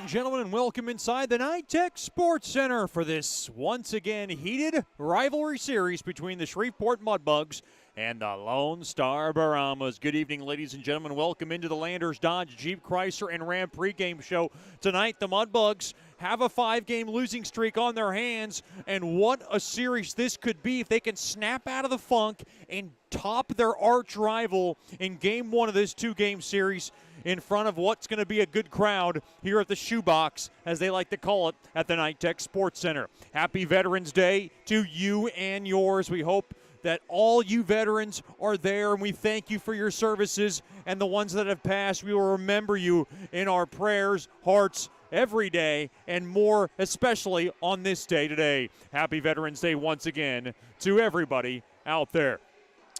and gentlemen, and welcome inside the Nitech Sports Center for this, once again, heated rivalry series between the Shreveport Mudbugs and the Lone Star Brahmas. Good evening, ladies and gentlemen. Welcome into the Landers Dodge Jeep Chrysler and Ram pregame show. Tonight, the Mudbugs have a 5-game losing streak on their hands, and what a series this could be if they can snap out of the funk and top their arch rival in game one of this 2-game series in front of what's going to be a good crowd here at the Shoebox, as they like to call it, at the Nitech Sports Center. Happy Veterans Day to you and yours. We hope that all you veterans are there, and we thank you for your services, and the ones that have passed, we will remember you in our prayers, hearts, every day, and more especially on this day today. Happy Veterans Day once again to everybody out there.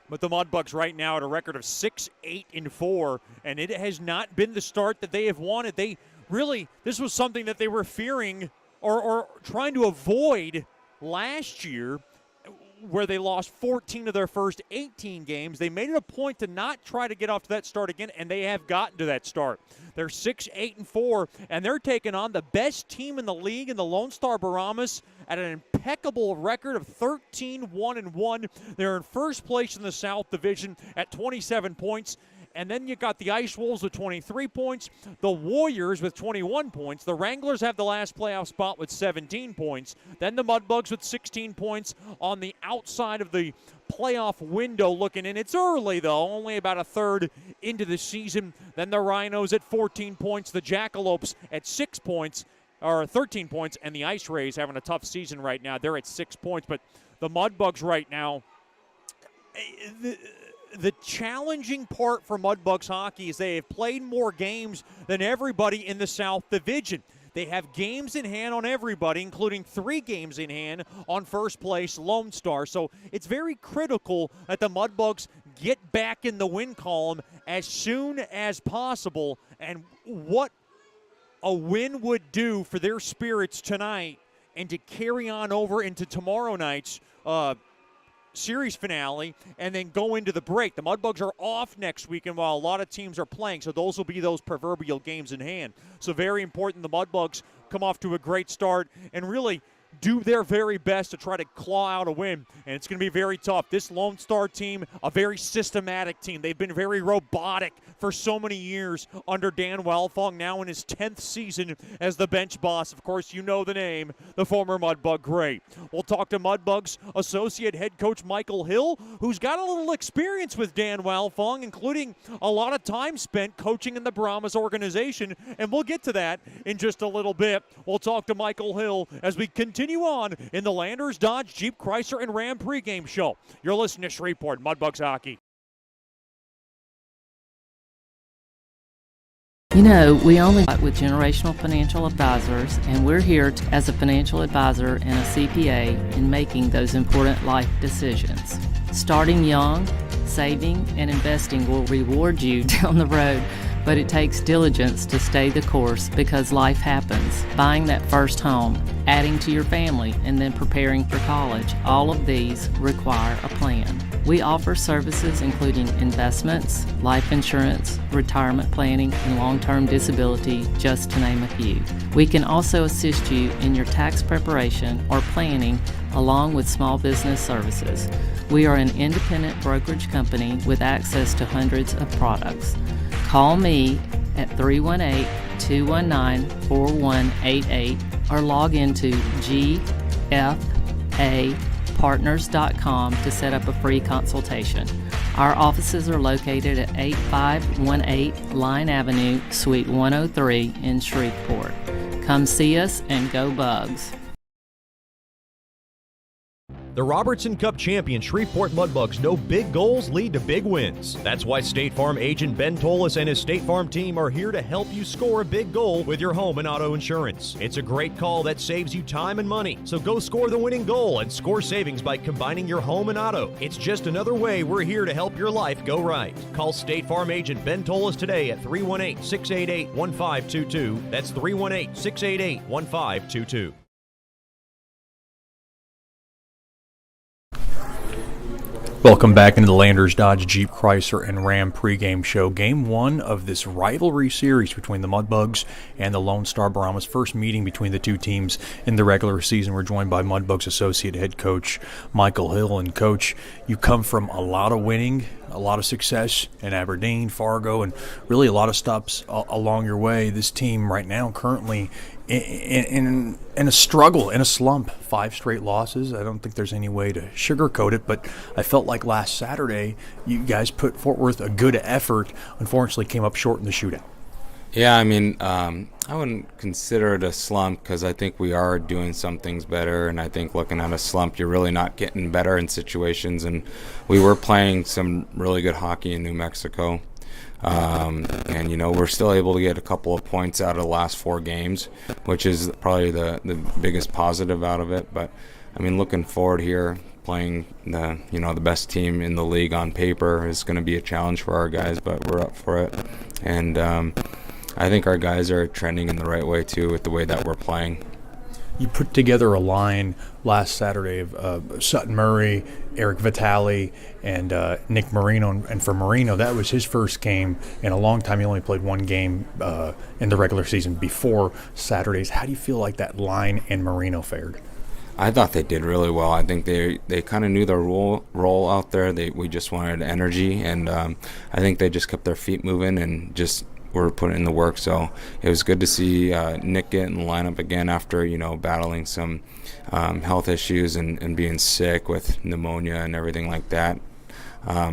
But the Mudbugs right now at a record of 6-8-4, and it has not been the start that they have wanted. They really, this was something that they were fearing or trying to avoid last year, where they lost 14 of their first 18 games. They made it a point to not try to get off to that start again, and they have gotten to that start. They're 6-8-4, and they're taking on the best team in the league in the Lone Star Brahmas at an impeccable record of 13-1-1. They're in first place in the South Division at 27 points. And then you got the Ice Wolves with 23 points, the Warriors with 21 points. The Wranglers have the last playoff spot with 17 points. Then the Mudbugs with 16 points on the outside of the playoff window looking in. It's early, though, only about a third into the season. Then the Rhinos at 14 points, the Jackalopes at 6 points, or 13 points, and the Ice Rays having a tough season right now. They're at 6 points. But the Mudbugs right now, the challenging part for Mudbugs hockey is they have played more games than everybody in the South Division. They have games in hand on everybody, including 3 games in hand on first place Lone Star. So it's very critical that the Mudbugs get back in the win column as soon as possible. And what a win would do for their spirits tonight, and to carry on over into tomorrow night's series finale and then go into the break. The Mudbugs are off next weekend while a lot of teams are playing, so those will be those proverbial games in hand. So very important the Mudbugs come off to a great start and really do their very best to try to claw out a win, and it's going to be very tough. This Lone Star team, a very systematic team. They've been very robotic for so many years under Dan Walfong, now in his 10th season as the bench boss. Of course, you know the name, the former Mudbug great. We'll talk to Mudbugs associate head coach Michael Hill, who's got a little experience with Dan Walfong, including a lot of time spent coaching in the Brahmas organization, and we'll get to that in just a little bit. We'll talk to Michael Hill as we continue on in the Landers Dodge Jeep Chrysler and Ram pregame show. You're listening to Shreveport Mudbugs hockey. You know, we only work with Generational Financial Advisors, and we're here as a financial advisor and a CPA in making those important life decisions. Starting young, saving, and investing will reward you down the road, but it takes diligence to stay the course because life happens. Buying that first home, adding to your family, and then preparing for college, all of these require a plan. We offer services including investments, life insurance, retirement planning, and long-term disability, just to name a few. We can also assist you in your tax preparation or planning, along with small business services. We are an independent brokerage company with access to hundreds of products. Call me at 318-219-4188 or log into gfapartners.com to set up a free consultation. Our offices are located at 8518 Line Avenue, Suite 103 in Shreveport. Come see us and go Bugs. The Robertson Cup champion Shreveport Mudbugs know big goals lead to big wins. That's why State Farm agent Ben Tolis and his State Farm team are here to help you score a big goal with your home and auto insurance. It's a great call that saves you time and money. So go score the winning goal and score savings by combining your home and auto. It's just another way we're here to help your life go right. Call State Farm agent Ben Tolis today at 318-688-1522. That's 318-688-1522. Welcome back into the Landers Dodge Jeep Chrysler and Ram pregame show. Game one of this rivalry series between the Mudbugs and the Lone Star Brahmas. First meeting between the two teams in the regular season. We're joined by Mudbugs Associate Head Coach Michael Hill. And Coach, you come from a lot of winning, a lot of success in Aberdeen, Fargo, and really a lot of stops along your way. This team right now currently in a struggle, in a slump. 5 straight losses. I don't think there's any way to sugarcoat it, but I felt like last Saturday you guys put forth a good effort. Unfortunately, came up short in the shootout. Yeah, I mean, I wouldn't consider it a slump because I think we are doing some things better, and I think looking at a slump, you're really not getting better in situations, and we were playing some really good hockey in New Mexico. And, you know, we're still able to get a couple of points out of the last 4 games, which is probably the biggest positive out of it. But, I mean, looking forward here, playing the best team in the league on paper is going to be a challenge for our guys, but we're up for it. And I think our guys are trending in the right way, too, with the way that we're playing. You put together a line last Saturday of Sutton Murray, Eric Vitale, and Nick Marino. And for Marino, that was his first game in a long time. He only played 1 game in the regular season before Saturdays. How do you feel like that line and Marino fared? I thought they did really well. I think they kind of knew their role out there. We just wanted energy, and I think they just kept their feet moving and just were putting in the work. So it was good to see Nick get in the lineup again after, battling some health issues and being sick with pneumonia and everything like that.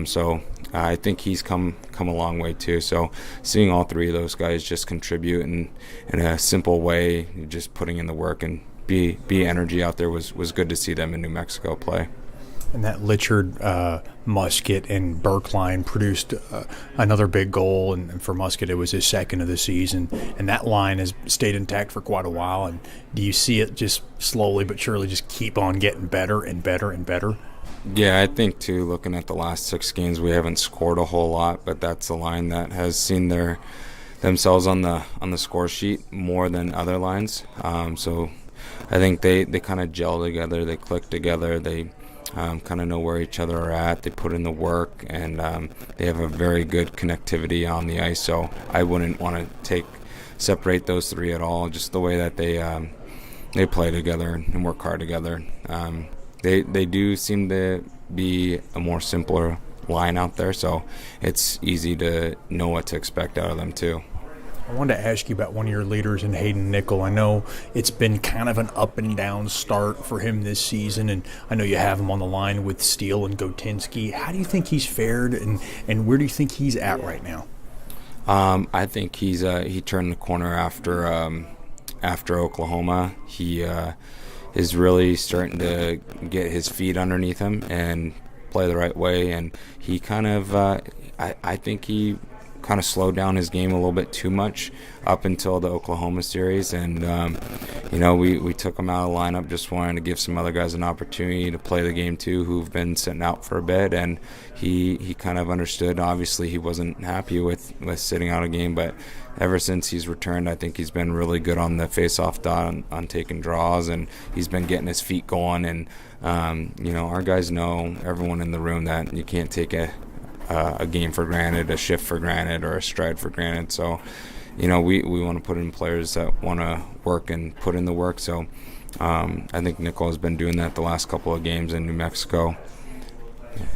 So I think he's come a long way too. So seeing all 3 of those guys just contribute in a simple way, just putting in the work and be energy out there was good to see them in New Mexico play. And that Litchard, Musket, and Burke line produced another big goal. And for Musket, it was his second of the season. And that line has stayed intact for quite a while. And do you see it just slowly but surely just keep on getting better and better and better? Yeah, I think, too, looking at the last 6 games, we haven't scored a whole lot. But that's a line that has seen themselves on the score sheet more than other lines. So I think they kind of gel together. They click together. They kind of know where each other are at. They put in the work, and they have a very good connectivity on the ice. So I wouldn't want to separate those 3 at all. Just the way that they play together and work hard together. They do seem to be a more simpler line out there, so it's easy to know what to expect out of them too. I wanted to ask you about one of your leaders in Hayden Nickel. I know it's been kind of an up and down start for him this season, and I know you have him on the line with Steele and Gotinski. How do you think he's fared, and where do you think he's at right now? I think he turned the corner after Oklahoma. He is really starting to get his feet underneath him and play the right way, and he kind of I think he kind of slowed down his game a little bit too much up until the Oklahoma series, and we took him out of the lineup, just wanting to give some other guys an opportunity to play the game too, who've been sitting out for a bit, and he kind of understood. Obviously he wasn't happy with sitting out a game, but ever since he's returned, I think he's been really good on the face-off dot on taking draws, and he's been getting his feet going, and our guys know, everyone in the room, that you can't take a game for granted, a shift for granted, or a stride for granted. So, we want to put in players that want to work and put in the work. So I think Nickel has been doing that the last couple of games in New Mexico.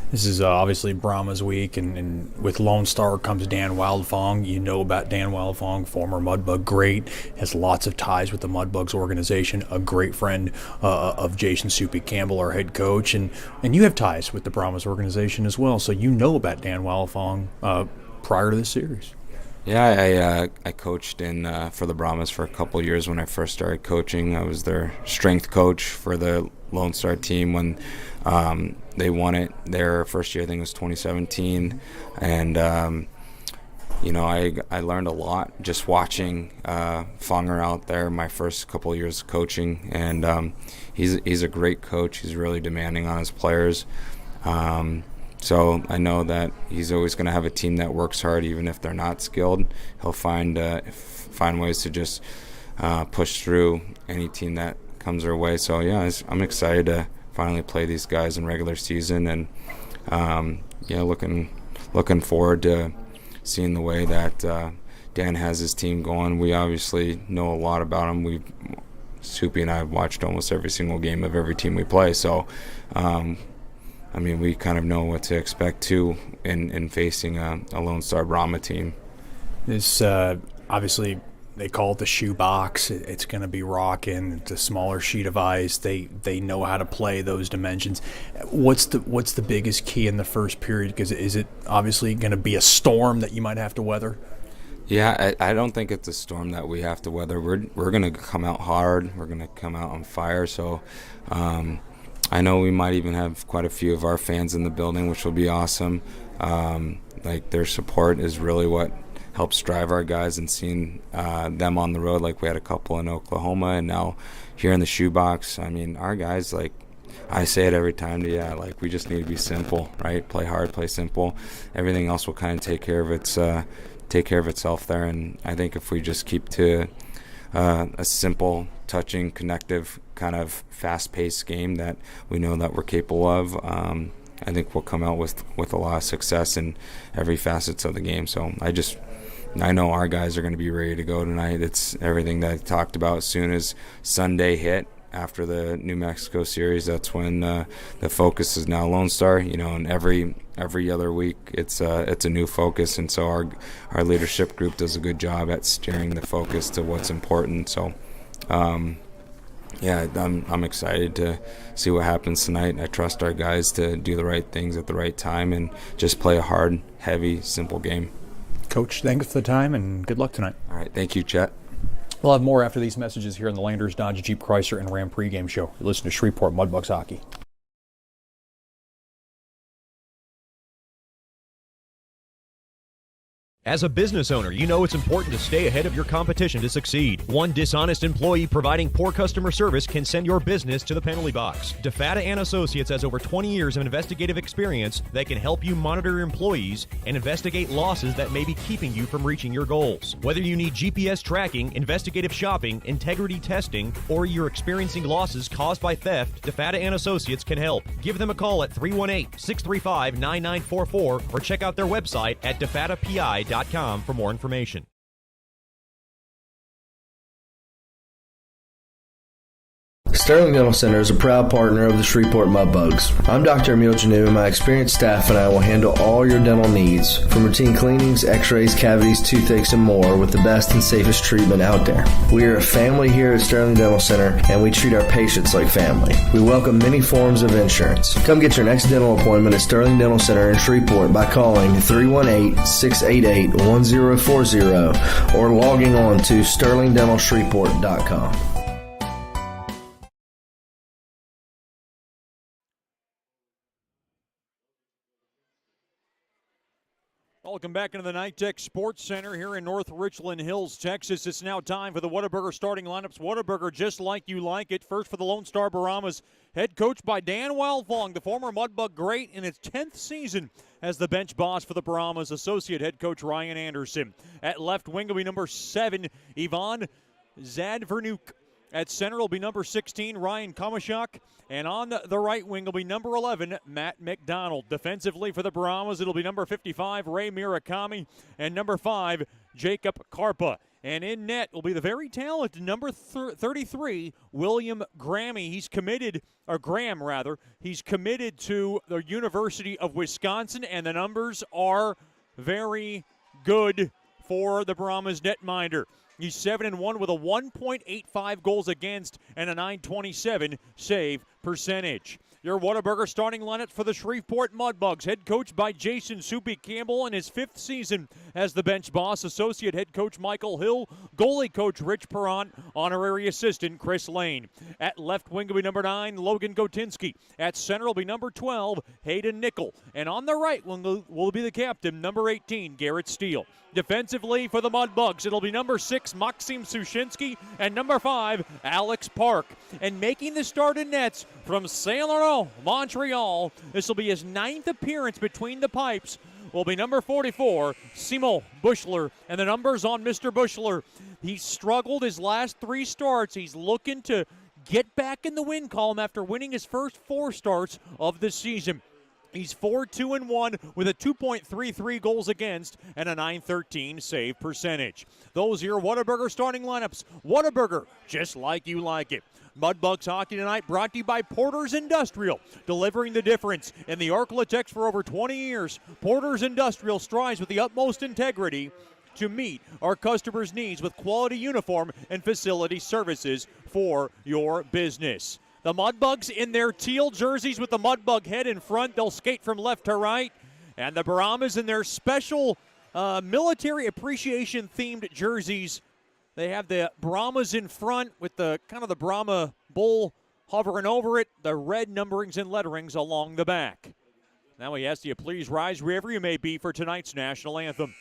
This is obviously Brahmas week, and with Lone Star comes Dan Wildfong. You know about Dan Wildfong, former Mudbug great, has lots of ties with the Mudbugs organization, a great friend of Jason Soupy Campbell, our head coach, and you have ties with the Brahmas organization as well, so you know about Dan Wildfong prior to this series. Yeah, I coached for the Brahmas for a couple of years when I first started coaching. I was their strength coach for the Lone Star team when they won it their first year. I think it was 2017, and I learned a lot just watching Fonger out there my first couple of years of coaching, and he's a great coach. He's really demanding on his players. So I know that he's always going to have a team that works hard, even if they're not skilled. He'll find ways to just push through any team that comes our way. So yeah, I'm excited to finally play these guys in regular season, and looking forward to seeing the way that Dan has his team going. We obviously know a lot about him. Soupy and I have watched almost every single game of every team we play, so we kind of know what to expect too in facing a Lone Star Brahma team. This obviously they call it the shoe box. It's going to be rocking. It's a smaller sheet of ice. They know how to play those dimensions. What's the biggest key in the first period? Because is it obviously going to be a storm that you might have to weather? Yeah, I don't think it's a storm that we have to weather. We're going to come out hard. We're going to come out on fire. So I know we might even have quite a few of our fans in the building, which will be awesome. Their support is really what helps drive our guys, and seeing them on the road, like we had a couple in Oklahoma and now here in the shoebox. Our guys, I say it every time we just need to be simple, right? Play hard, play simple. Everything else will kind of take care of itself there. And I think if we just keep to a simple, touching, connective, kind of fast-paced game that we know that we're capable of, I think we'll come out with a lot of success in every facets of the game. So I know our guys are going to be ready to go tonight. It's everything that I talked about. As soon as Sunday hit after the New Mexico series, that's when the focus is now Lone Star. And every other week it's a new focus, and so our leadership group does a good job at steering the focus to what's important. So I'm excited to see what happens tonight. I trust our guys to do the right things at the right time and just play a hard, heavy, simple game. Coach, thanks for the time and good luck tonight. All right, thank you, Chet. We'll have more after these messages here on the Landers Dodge Jeep Chrysler and Ram pregame show. You listen to Shreveport Mudbugs hockey. As a business owner, you know it's important to stay ahead of your competition to succeed. One dishonest employee providing poor customer service can send your business to the penalty box. DeFatta & Associates has over 20 years of investigative experience that can help you monitor your employees and investigate losses that may be keeping you from reaching your goals. Whether you need GPS tracking, investigative shopping, integrity testing, or you're experiencing losses caused by theft, DeFatta & Associates can help. Give them a call at 318-635-9944 or check out their website at defattapi.com for more information. Sterling Dental Center is a proud partner of the Shreveport Mudbugs. I'm Dr. Emil Janu, and my experienced staff and I will handle all your dental needs, from routine cleanings, x-rays, cavities, toothaches, and more, with the best and safest treatment out there. We are a family here at Sterling Dental Center, and we treat our patients like family. We welcome many forms of insurance. Come get your next dental appointment at Sterling Dental Center in Shreveport by calling 318-688-1040 or logging on to sterlingdentalshreveport.com. Welcome back into the Nitech Sports Center here in North Richland Hills, Texas. It's now time for the Whataburger starting lineups. Whataburger, just like you like it. First for the Lone Star Brahmas, head coached by Dan Wildfong, the former Mudbug great in its 10th season as the bench boss for the Brahmas. Associate head coach Ryan Anderson. At left wing will be number 7, Ivan Zadvernuk. At center will be number 16, Ryan Komashak. And on the right wing will be number 11, Matt McDonald. Defensively for the Brahmas, it'll be number 55, Ray Murakami, and number 5, Jacob Karpa. And in net will be the very talented number 33, William Graham. He's committed to the University of Wisconsin, and the numbers are very good for the Brahmas netminder. He's 7-1 with a 1.85 goals against and a .927 save percentage. Your Whataburger starting lineup for the Shreveport Mudbugs, head coached by Jason Soupy Campbell in his 5th season as the bench boss. Associate head coach Michael Hill, goalie coach Rich Perrant, honorary assistant Chris Lane. At left wing will be number 9, Logan Gotinsky. At center will be number 12, Hayden Nickel. And on the right will be the captain, number 18, Garrett Steele. Defensively for the Mudbugs, it'll be number 6, Maxim Sushinsky, and number 5, Alex Park. And making the start in nets from Saint Laurent, Montreal, this will be his 9th appearance between the pipes, will be number 44, Simo Bushler. And the numbers on Mr. Bushler, he struggled his last 3 starts. He's looking to get back in the win column after winning his first 4 starts of the season. He's 4-2-1 with a 2.33 goals against and a .913 save percentage. Those are your Whataburger starting lineups. Whataburger, just like you like it. Mudbugs hockey tonight brought to you by Porter's Industrial, delivering the difference in the Arklatex for over 20 years. Porter's Industrial strives with the utmost integrity to meet our customers' needs with quality uniform and facility services for your business. The Mudbugs in their teal jerseys with the Mudbug head in front. They'll skate from left to right. And the Brahmas in their special military appreciation themed jerseys. They have the Brahmas in front with the kind of the Brahma bull hovering over it. The red numberings and letterings along the back. Now we ask you please rise wherever you may be for tonight's national anthem.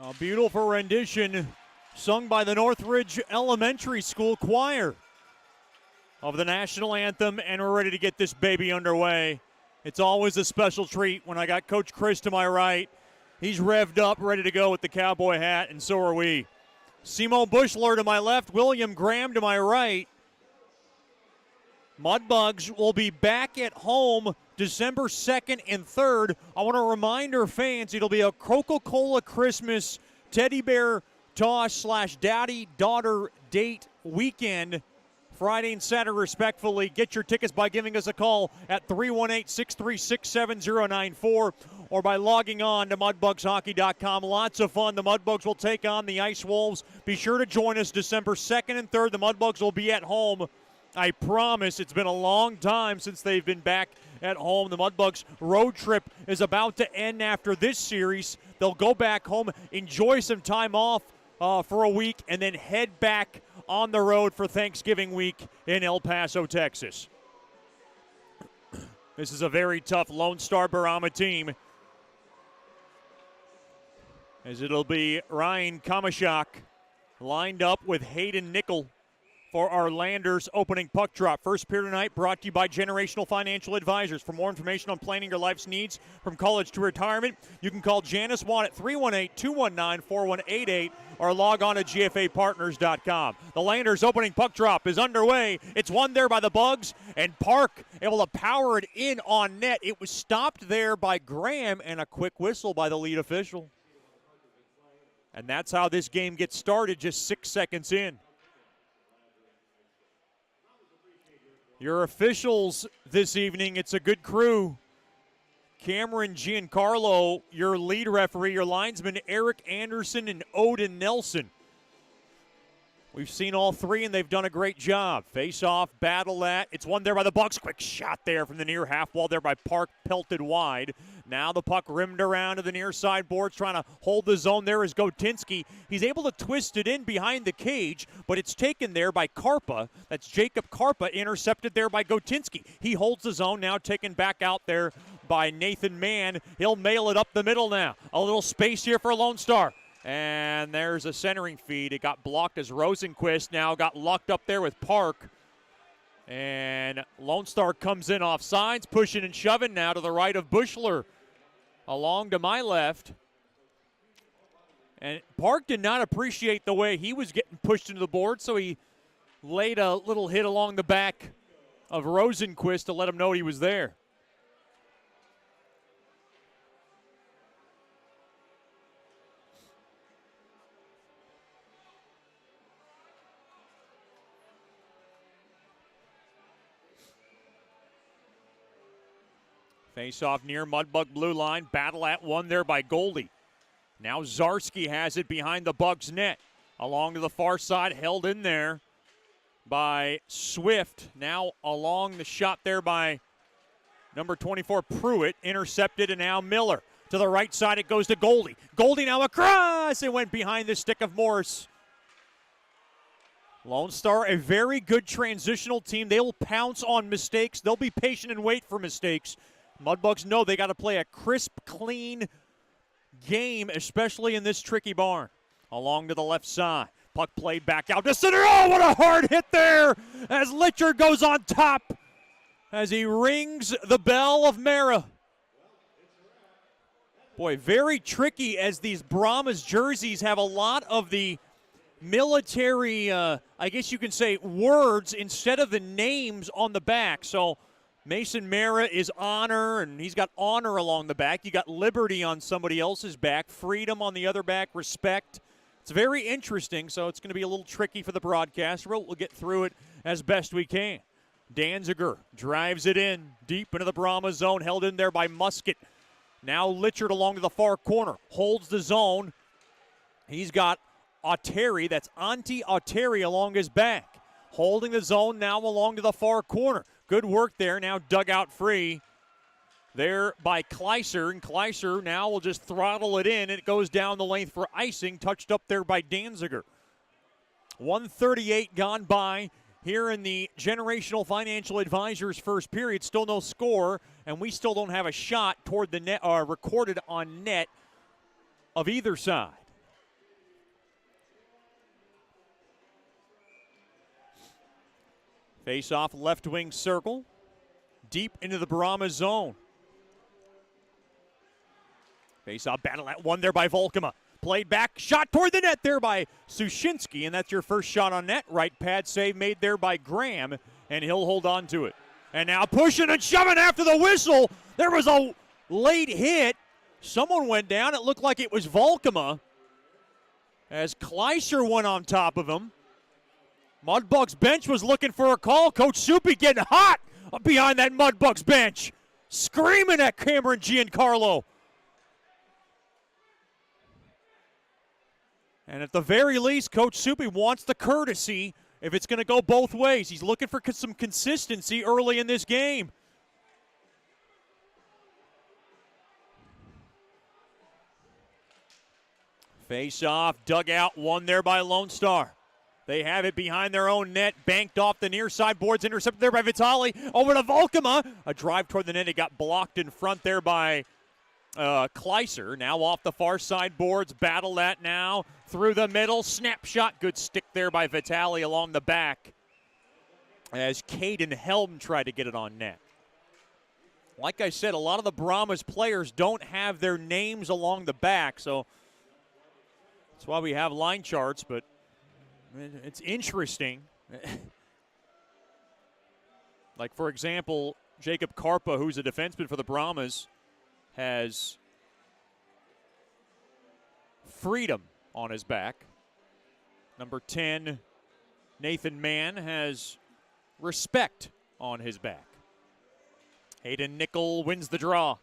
A beautiful rendition sung by the Northridge Elementary School Choir of the national anthem, and we're ready to get this baby underway. It's always a special treat when I got Coach Chris to my right. He's revved up, ready to go with the cowboy hat, and so are we. Simo Bushler to my left, William Graham to my right. Mudbugs will be back at home December 2nd and 3rd. I want to remind our fans it'll be a Coca-Cola Christmas teddy bear toss / daddy-daughter date weekend. Friday and Saturday, respectfully. Get your tickets by giving us a call at 318-636-7094 or by logging on to mudbugshockey.com. Lots of fun. The Mudbugs will take on the Ice Wolves. Be sure to join us December 2nd and 3rd. The Mudbugs will be at home. I promise it's been a long time since they've been back at home. The Mudbugs road trip is about to end after this series. They'll go back home, enjoy some time off for a week, and then head back on the road for Thanksgiving week in El Paso, Texas. This is a very tough Lone Star Brahma team, as it'll be Ryan Kamashak lined up with Hayden Nickel for our Landers opening puck drop. First period tonight brought to you by Generational Financial Advisors. For more information on planning your life's needs from college to retirement, you can call Janice Wan at 318-219-4188 or log on to gfapartners.com. The Landers opening puck drop is underway. It's won there by the Bugs, and Park able to power it in on net. It was stopped there by Graham, and a quick whistle by the lead official. And that's how this game gets started, just 6 seconds in. Your officials this evening, it's a good crew. Cameron Giancarlo, your lead referee, your linesman Eric Anderson and Odin Nelson. We've seen all three, and they've done a great job. Face-off, battle that. It's won there by the Bucks. Quick shot there from the near half wall there by Park, pelted wide. Now the puck rimmed around to the near side boards, trying to hold the zone. There is Gotinski. He's able to twist it in behind the cage, but it's taken there by Karpa. That's Jacob Karpa, intercepted there by Gotinski. He holds the zone, now taken back out there by Nathan Mann. He'll mail it up the middle now. A little space here for Lone Star. And there's a centering feed. It got blocked as Rosenquist now got locked up there with Park. And Lone Star comes in off sides, pushing and shoving now to the right of Bushler. Along to my left. And Park did not appreciate the way he was getting pushed into the board, so he laid a little hit along the back of Rosenquist to let him know he was there. Face-off near Mudbug blue line. Battle at one there by Goldie. Now Zarski has it behind the Bucks net. Along to the far side, held in there by Swift. Now along the shot there by number 24, Pruitt. Intercepted, and now Miller. To the right side, it goes to Goldie. Goldie now across. It went behind the stick of Morris. Lone Star, a very good transitional team. They will pounce on mistakes. They'll be patient and wait for mistakes. Mudbugs know they got to play a crisp, clean game, especially in this tricky barn. Along to the left side. Puck played back out to center. Oh, what a hard hit there as Litcher goes on top as he rings the bell of Mara. Boy, very tricky as these Brahmas jerseys have a lot of the military, I guess you can say, words instead of the names on the back. So Mason Mara is honor, and he's got honor along the back. You got liberty on somebody else's back, freedom on the other back, respect. It's very interesting, so it's going to be a little tricky for the broadcaster. We'll get through it as best we can. Danziger drives it in deep into the Brahma zone, held in there by Musket. Now Litchard along to the far corner, holds the zone. He's got Auteri, that's Antti Auteri along his back. Holding the zone now along to the far corner. Good work there, now dugout free there by Kleiser, and Kleiser now will just throttle it in, and it goes down the length for icing, touched up there by Danziger. 1:38 gone by here in the Generational Financial Advisors first period. Still no score, and we still don't have a shot toward the net, recorded on net of either side. Face off left wing circle, deep into the Brahma zone. Face off battle at one there by Volkema. Played back, shot toward the net there by Sushinsky, and that's your first shot on net. Right pad save made there by Graham, and he'll hold on to it. And now pushing and shoving after the whistle. There was a late hit. Someone went down. It looked like it was Volkema as Kleiser went on top of him. Mudbugs bench was looking for a call. Coach Soupy getting hot behind that Mudbugs bench, screaming at Cameron Giancarlo. And at the very least, Coach Soupy wants the courtesy if it's going to go both ways. He's looking for some consistency early in this game. Face off, dugout, one there by Lone Star. They have it behind their own net, banked off the near side boards, intercepted there by Vitali. Over to Volkema. A drive toward the net. It got blocked in front there by Kleiser. Now off the far side boards. Battle that now through the middle. Snapshot. Good stick there by Vitali along the back as Caden Helm tried to get it on net. Like I said, a lot of the Brahmas players don't have their names along the back, so that's why we have line charts, but it's interesting. Like, for example, Jacob Karpa, who's a defenseman for the Brahmas, has freedom on his back. Number 10, Nathan Mann, has respect on his back. Hayden Nickel wins the draw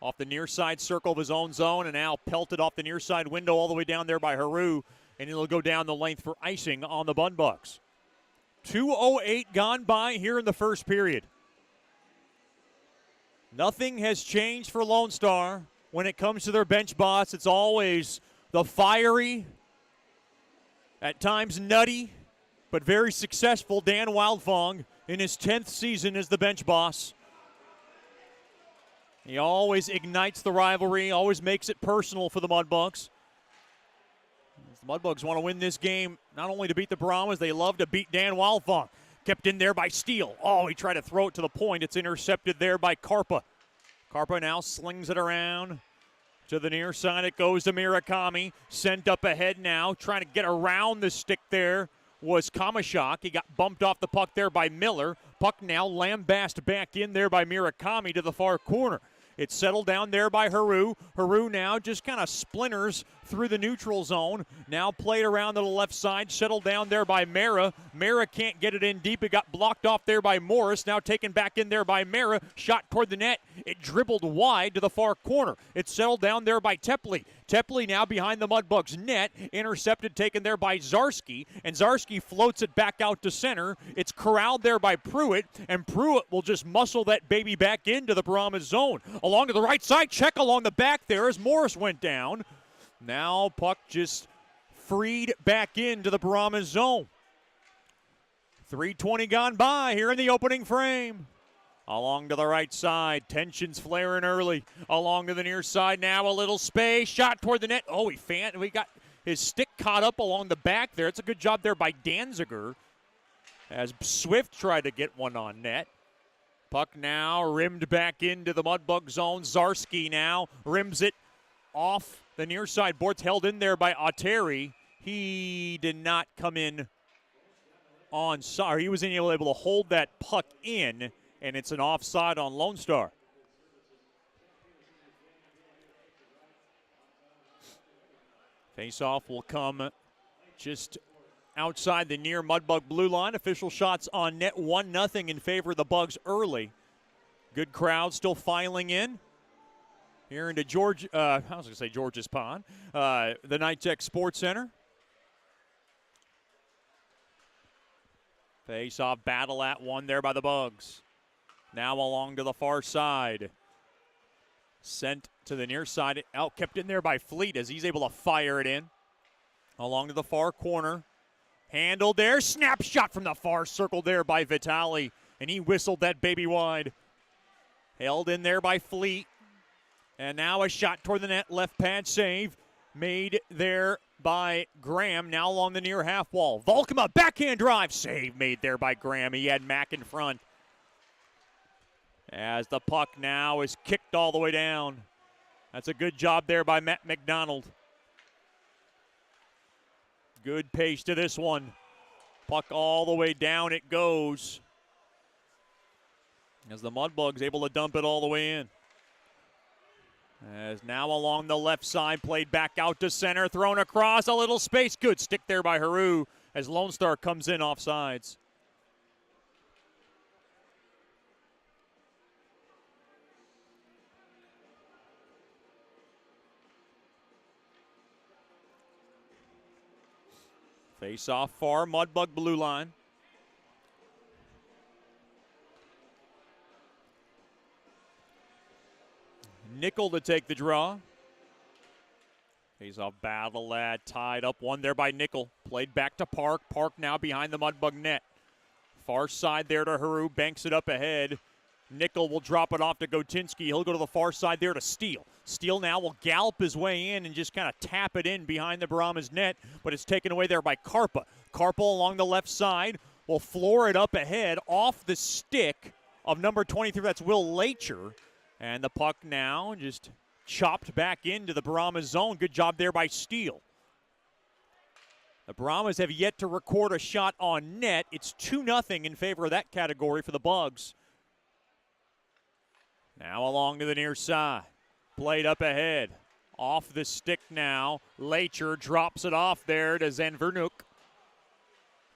off the near side circle of his own zone, and now pelted off the near side window all the way down there by Haru. and it'll go down the length for icing on the Mudbugs. 2:08 gone by here in the first period. Nothing has changed for Lone Star. When it comes to their bench boss, it's always the fiery, at times nutty, but very successful Dan Wildfong in his 10th season as the bench boss. He always ignites the rivalry, always makes it personal for the Mudbugs. The Mudbugs want to win this game, not only to beat the Brahmas, they love to beat Dan Wildfong. Kept in there by Steele. Oh, he tried to throw it to the point. It's intercepted there by Carpa. Carpa now slings it around to the near side. It goes to Murakami. Sent up ahead now. Trying to get around the stick there was Kamashak. He got bumped off the puck there by Miller. Puck now lambasted back in there by Murakami to the far corner. It's settled down there by Haru. Haru now just kind of splinters through the neutral zone. Now played around to the left side. Settled down there by Mara. Mara can't get it in deep. It got blocked off there by Morris. Now taken back in there by Mara. Shot toward the net. It dribbled wide to the far corner. It's settled down there by Tepley. Tepley now behind the Mudbugs net. Intercepted, taken there by Zarski. And Zarski floats it back out to center. It's corralled there by Pruitt. And Pruitt will just muscle that baby back into the Brahmas zone. Along to the right side. Check along the back there as Morris went down. Now puck just freed back into the Brahmas zone. 3:20 gone by here in the opening frame. Along to the right side. Tensions flaring early. Along to the near side now. A little space. Shot toward the net. Oh, we got his stick caught up along the back there. It's a good job there by Danziger as Swift tried to get one on net. Puck now rimmed back into the Mudbug zone. Zarski now rims it off the near side boards, held in there by Oteri. He did not come in on side. He was able to hold that puck in, and it's an offside on Lone Star. Face-off will come just outside the near Mudbug blue line. Official shots on net, 1-0 in favor of the Bugs early. Good crowd still filing in here into George's Pond, the NITEC Sports Center. Face-off battle at one there by the Bugs. Now along to the far side. Sent to the near side. Out kept in there by Fleet as he's able to fire it in. Along to the far corner. Handled there. Snapshot from the far circle there by Vitali. And he whistled that baby wide. Held in there by Fleet. And now a shot toward the net. Left pad save. Made there by Graham. Now along the near half wall. Volkema backhand drive. Save made there by Graham. He had Mack in front. As the puck now is kicked all the way down. That's a good job there by Matt McDonald. Good pace to this one. Puck all the way down it goes. As the Mudbugs able to dump it all the way in. As now along the left side, played back out to center, thrown across, a little space. Good stick there by Haru as Lone Star comes in off sides. Face off far, Mudbug blue line. Nickel to take the draw. Face off battle lad, tied up one there by Nickel. Played back to Park. Park now behind the Mudbug net. Far side there to Haru, banks it up ahead. Nickel will drop it off to Gotinski. He'll go to the far side there to Steele. Steele now will gallop his way in and just kind of tap it in behind the Brahmas net, but it's taken away there by Carpa. Carpa along the left side will floor it up ahead off the stick of number 23. That's Will Lacher. And the puck now just chopped back into the Brahmas zone. Good job there by Steele. The Brahmas have yet to record a shot on net. It's 2-0 in favor of that category for the Bugs. Now along to the near side. Played up ahead. Off the stick now. Lacher drops it off there to Zanvernuk.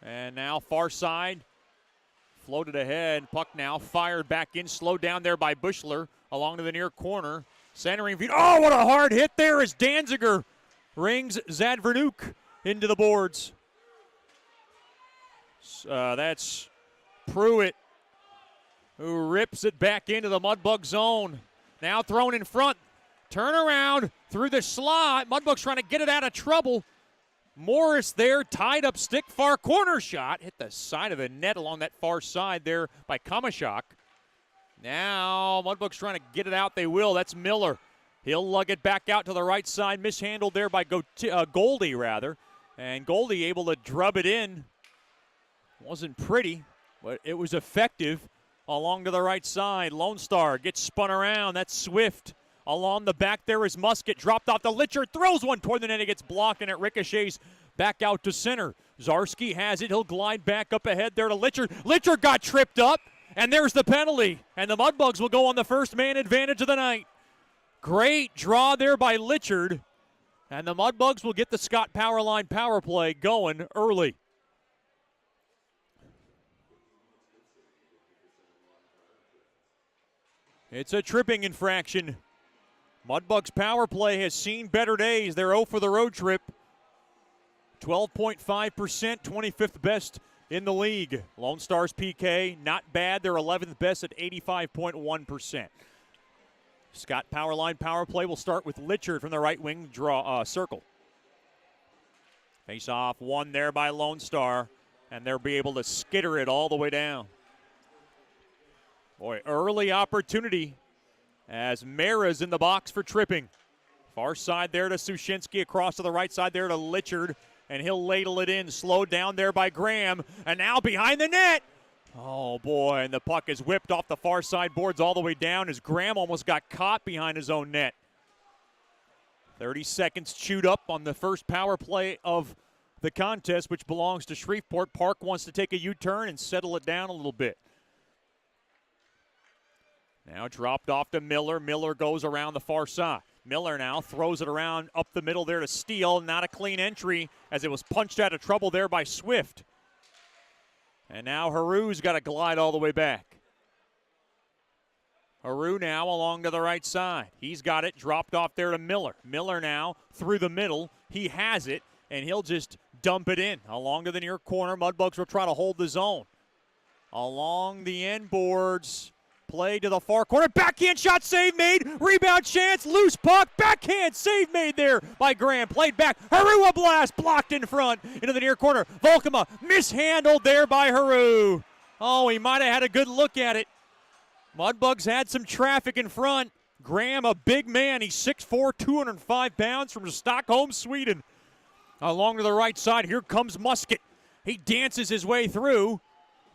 And now far side. Floated ahead. Puck now fired back in. Slowed down there by Bushler. Along to the near corner. Centering feet. Oh, what a hard hit there as Danziger rings Zanvernuk into the boards. That's Pruitt, who rips it back into the Mudbug zone. Now thrown in front. Turn around through the slot. Mudbugs trying to get it out of trouble. Morris there, tied up stick, far corner shot. Hit the side of the net along that far side there by Kamashak. Now Mudbugs trying to get it out. They will. That's Miller. He'll lug it back out to the right side. Mishandled there by Goldie, rather. And Goldie able to drub it in. Wasn't pretty, but it was effective along to the right side. Lone Star gets spun around. That's Swift. Along the back there is Musket. Dropped off the Litcher. Throws one toward the net. It gets blocked, and it ricochets back out to center. Zarski has it. He'll glide back up ahead there to Litcher. Litcher got tripped up, and there's the penalty. And the Mudbugs will go on the first man advantage of the night. Great draw there by Litchard. And the Mudbugs will get the Scott Powerline power play going early. It's a tripping infraction. Mudbugs power play has seen better days. They're 0 for the road trip. 12.5%, 25th best in the league. Lone Stars PK, not bad. They're 11th best at 85.1%. Scott Powerline power play will start with Litchard from the right wing circle. Face off one there by Lone Star, and they'll be able to skitter it all the way down. Boy, early opportunity as Mara's in the box for tripping. Far side there to Sushinsky, across to the right side there to Litchard, and he'll ladle it in. Slowed down there by Graham, and now behind the net. Oh, boy, and the puck is whipped off the far side boards all the way down as Graham almost got caught behind his own net. 30 seconds chewed up on the first power play of the contest, which belongs to Shreveport. Park wants to take a U-turn and settle it down a little bit. Now dropped off to Miller. Miller goes around the far side. Miller now throws it around up the middle there to Steele. Not a clean entry as it was punched out of trouble there by Swift. And now Haru's got to glide all the way back. Haru now along to the right side. He's got it dropped off there to Miller. Miller now through the middle. He has it, and he'll just dump it in. Along to the near corner. Mudbugs will try to hold the zone. Along the end boards. Play to the far corner. Backhand shot, save made. Rebound chance. Loose puck. Backhand save made there by Graham. Played back. Haru a blast. Blocked in front into the near corner. Volkema mishandled there by Haru. Oh, he might have had a good look at it. Mudbugs had some traffic in front. Graham, a big man. He's 6'4", 205 pounds from Stockholm, Sweden. Along to the right side, here comes Musket. He dances his way through,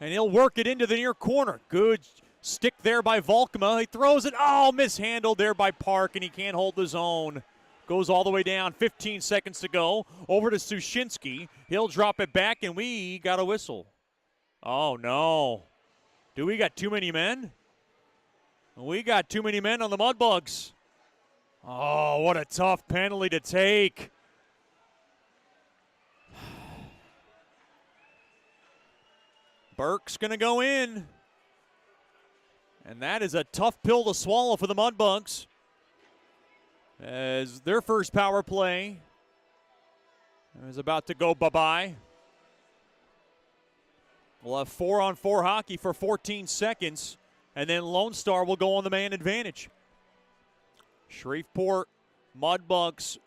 and he'll work it into the near corner. Good stick there by Volkema. He throws it. Oh, mishandled there by Park, and he can't hold the zone. Goes all the way down. 15 seconds to go. Over to Sushinsky. He'll drop it back, and we got a whistle. Oh, no. Do we got too many men? We got too many men on the Mudbugs. Oh, what a tough penalty to take. Burke's going to go in. And that is a tough pill to swallow for the Mudbugs, as their first power play is about to go bye-bye. We'll have 4-on-4 hockey for 14 seconds, and then Lone Star will go on the man advantage. Shreveport Mudbugs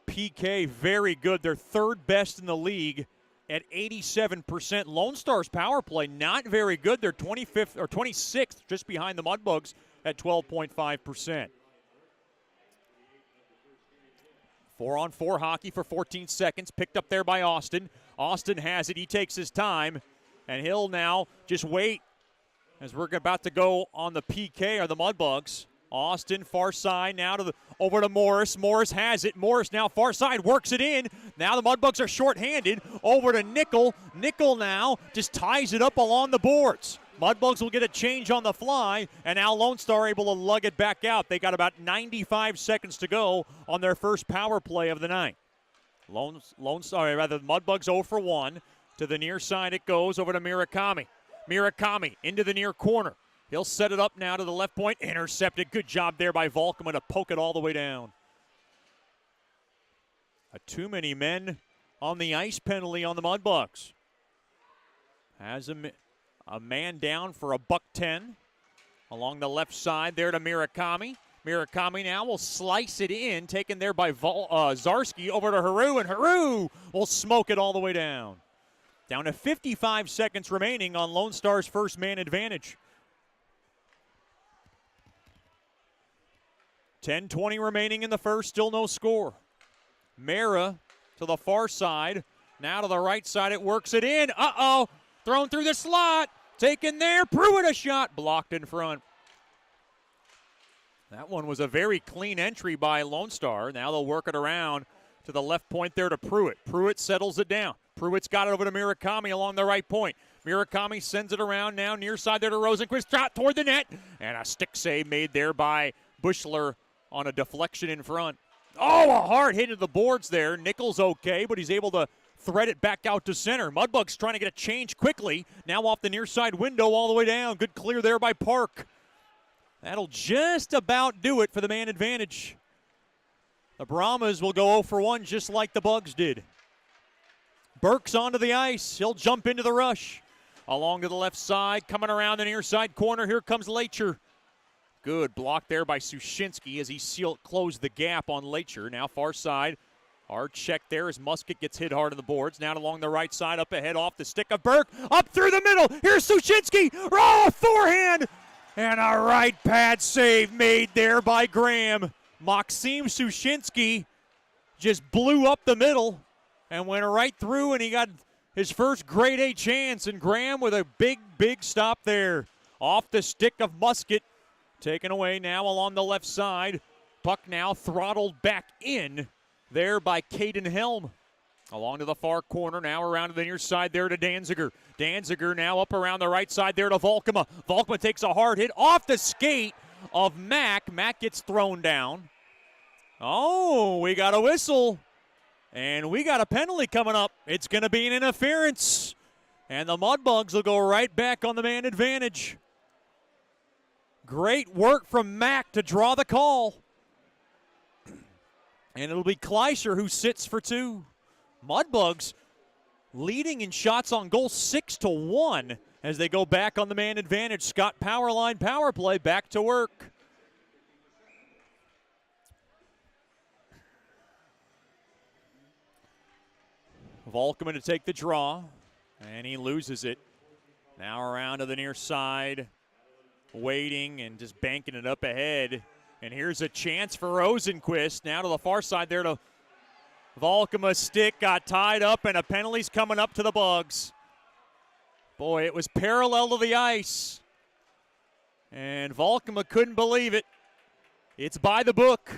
PK, very good. They're third best in the league at 87%. Lone Star's power play, not very good. They're 25th or 26th, just behind the Mudbugs at 12.5%. 4-on-4 hockey for 14 seconds, picked up there by Austin. Austin has it. He takes his time, and he'll now just wait as we're about to go on the PK or the Mudbugs. Austin, far side, now over to Morris. Morris has it. Morris now far side, works it in. Now the Mudbugs are shorthanded. Over to Nickel. Nickel now just ties it up along the boards. Mudbugs will get a change on the fly, and now Lone Star able to lug it back out. They got about 95 seconds to go on their first power play of the night. Mudbugs 0 for 1. To the near side it goes, over to Murakami. Murakami into the near corner. He'll set it up now to the left point. Intercepted. Good job there by Volkman to poke it all the way down. A too many men on the ice penalty on the Mudbugs. Has a man down for a $1.10. Along the left side there to Murakami. Murakami now will slice it in, taken there by Zarski over to Haru, and Haru will smoke it all the way down. Down to 55 seconds remaining on Lone Star's first man advantage. 10:20 remaining in the first, still no score. Mara to the far side. Now to the right side, it works it in. Uh-oh, thrown through the slot. Taken there, Pruitt a shot, blocked in front. That one was a very clean entry by Lone Star. Now they'll work it around to the left point there to Pruitt. Pruitt settles it down. Pruitt's got it over to Murakami along the right point. Murakami sends it around now near side there to Rosenquist. Shot toward the net. And a stick save made there by Bushler on a deflection in front. Oh, a hard hit to the boards there. Nichols okay, but he's able to thread it back out to center. Mudbugs trying to get a change quickly. Now off the near side window all the way down. Good clear there by Park. That'll just about do it for the man advantage. The Brahmas will go 0 for 1 just like the Bugs did. Burke's onto the ice. He'll jump into the rush. Along to the left side, coming around the near side corner. Here comes Leitcher. Good block there by Sushinsky as he closed the gap on Leitcher. Now far side. Hard check there as Musket gets hit hard on the boards. Now along the right side, up ahead off the stick of Burke. Up through the middle. Here's Sushinsky. Oh, forehand. And a right pad save made there by Graham. Maxim Sushinsky just blew up the middle and went right through, and he got his first grade A chance. And Graham with a big, big stop there. Off the stick of Musket. Taken away now along the left side. Puck now throttled back in there by Caden Helm. Along to the far corner, now around to the near side there to Danziger. Danziger now up around the right side there to Volkema. Volkema takes a hard hit off the skate of Mack. Mack gets thrown down. Oh, we got a whistle. And we got a penalty coming up. It's going to be an interference. And the Mudbugs will go right back on the man advantage. Great work from Mack to draw the call. And it'll be Kleiser who sits for 2. Mudbugs leading in shots on goal 6-1 as they go back on the man advantage. Scott Powerline power play back to work. Volkman to take the draw, and he loses it. Now around to the near side, waiting and just banking it up ahead. And here's a chance for Rosenquist. Now to the far side there to Volkema's stick got tied up, and a penalty's coming up to the Bugs. Boy, it was parallel to the ice. And Volkema couldn't believe it. It's by the book.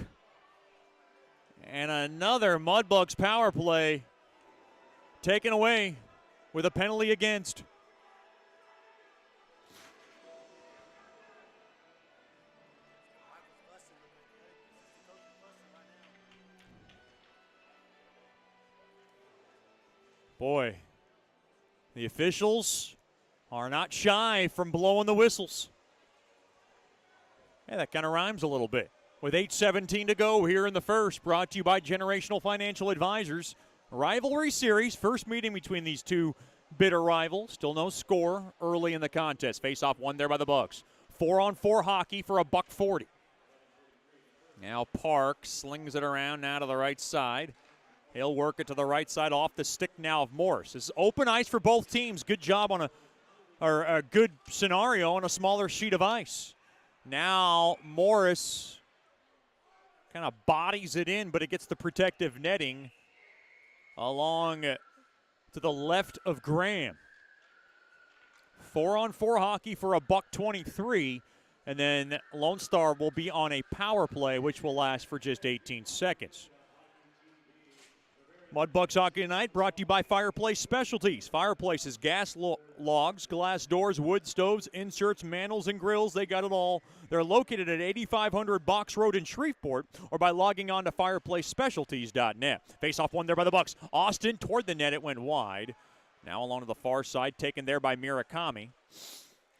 And another Mudbugs power play taken away with a penalty against. Boy, the officials are not shy from blowing the whistles. Yeah, that kind of rhymes a little bit. With 8:17 to go here in the first, brought to you by Generational Financial Advisors. Rivalry series, first meeting between these two bitter rivals. Still no score early in the contest. Face-off won there by the Bucks. 4-on-4 hockey for a $1.40. Now Park slings it around now to the right side. He'll work it to the right side off the stick now of Morris. This is open ice for both teams. Good job on a good scenario on a smaller sheet of ice. Now Morris kind of bodies it in, but it gets the protective netting along to the left of Graham. 4-on-4 hockey for a $1.23, and then Lone Star will be on a power play, which will last for just 18 seconds. Mudbugs Hockey Tonight brought to you by Fireplace Specialties. Fireplaces, gas logs, glass doors, wood stoves, inserts, mantles, and grills. They got it all. They're located at 8500 Box Road in Shreveport or by logging on to fireplacespecialties.net. Face-off one there by the Bucks. Austin toward the net. It went wide. Now along to the far side, taken there by Murakami.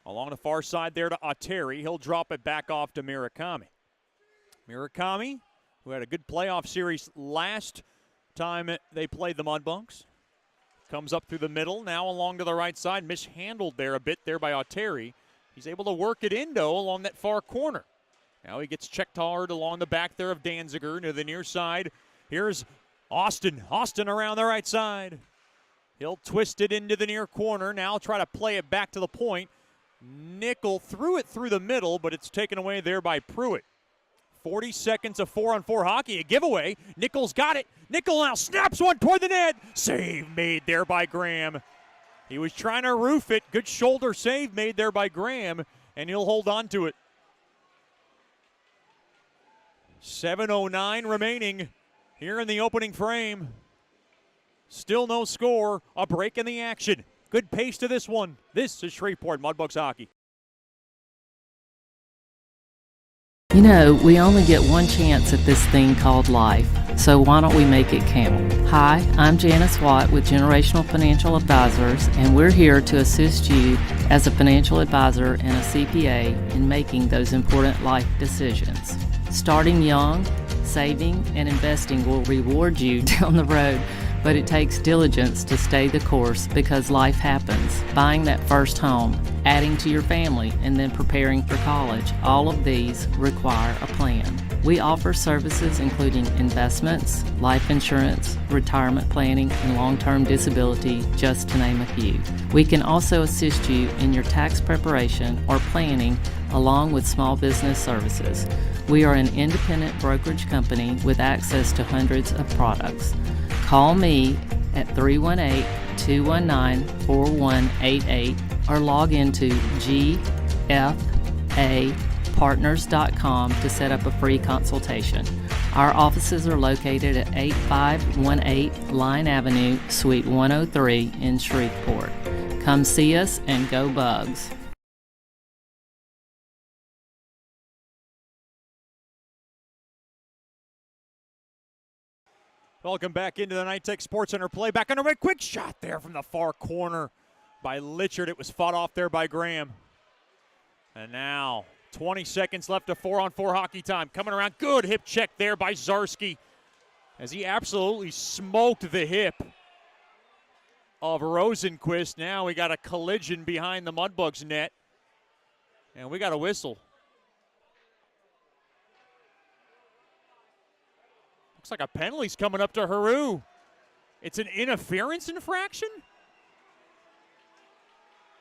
Along the far side there to Oteri. He'll drop it back off to Murakami. Murakami, who had a good playoff series last time they played the Mudbugs. Comes up through the middle, now along to the right side. Mishandled there a bit there by Oteri. He's able to work it in, though, along that far corner. Now he gets checked hard along the back there of Danziger to the near side. Here's Austin. Austin around the right side. He'll twist it into the near corner. Now try to play it back to the point. Nickel threw it through the middle, but it's taken away there by Pruitt. 40 seconds of 4-on-4 hockey, a giveaway. Nickel's got it. Nickel now snaps one toward the net. Save made there by Graham. He was trying to roof it. Good shoulder save made there by Graham, and he'll hold on to it. 7:09 remaining here in the opening frame. Still no score. A break in the action. Good pace to this one. This is Shreveport Mudbugs hockey. You know, we only get one chance at this thing called life, so why don't we make it count? Hi, I'm Janice Watt with Generational Financial Advisors, and we're here to assist you as a financial advisor and a CPA in making those important life decisions. Starting young, saving, and investing will reward you down the road, but it takes diligence to stay the course because life happens. Buying that first home, adding to your family, and then preparing for college, all of these require a plan. We offer services including investments, life insurance, retirement planning, and long-term disability, just to name a few. We can also assist you in your tax preparation or planning along with small business services. We are an independent brokerage company with access to hundreds of products. Call me at 318-219-4188 or log into gfapartners.com to set up a free consultation. Our offices are located at 8518 Line Avenue, Suite 103 in Shreveport. Come see us and go Bugs. Welcome back into the Nitech Sports Center play. Back underway. Quick shot there from the far corner by Litchard. It was fought off there by Graham. And now 20 seconds left of 4-on-4 hockey time. Coming around. Good hip check there by Zarski as he absolutely smoked the hip of Rosenquist. Now we got a collision behind the Mudbugs net. And we got a whistle. Looks like a penalty's coming up to Haru. It's an interference infraction?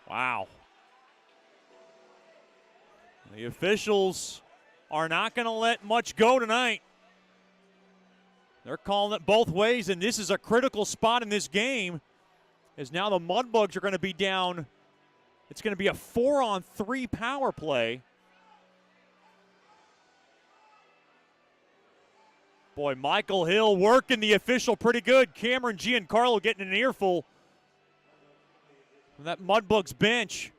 Wow. The officials are not going to let much go tonight. They're calling it both ways, and this is a critical spot in this game, as now the Mudbugs are going to be down. It's going to be a 4-on-3 power play. Boy, Michael Hill working the official pretty good. Cameron Giancarlo getting an earful from that Mudbugs bench.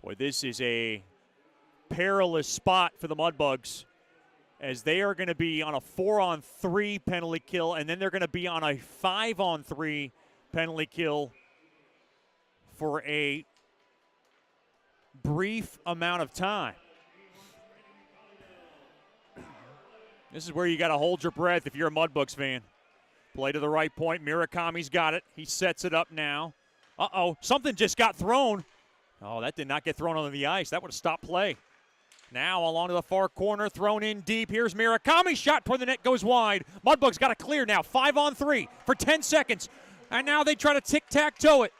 Boy, this is a perilous spot for the Mudbugs, as they are going to be on a 4-on-3 penalty kill, and then they're going to be on a 5-on-3 penalty kill for a brief amount of time. This is where you got to hold your breath if you're a Mudbugs fan. Play to the right point. Murakami's got it. He sets it up now. Uh-oh, something just got thrown. Oh, that did not get thrown onto the ice. That would have stopped play. Now along to the far corner, thrown in deep. Here's Murakami. Shot toward the net, goes wide. Mudbugs got to clear now. 5-on-3 for 10 seconds. And now they try to tic-tac-toe it.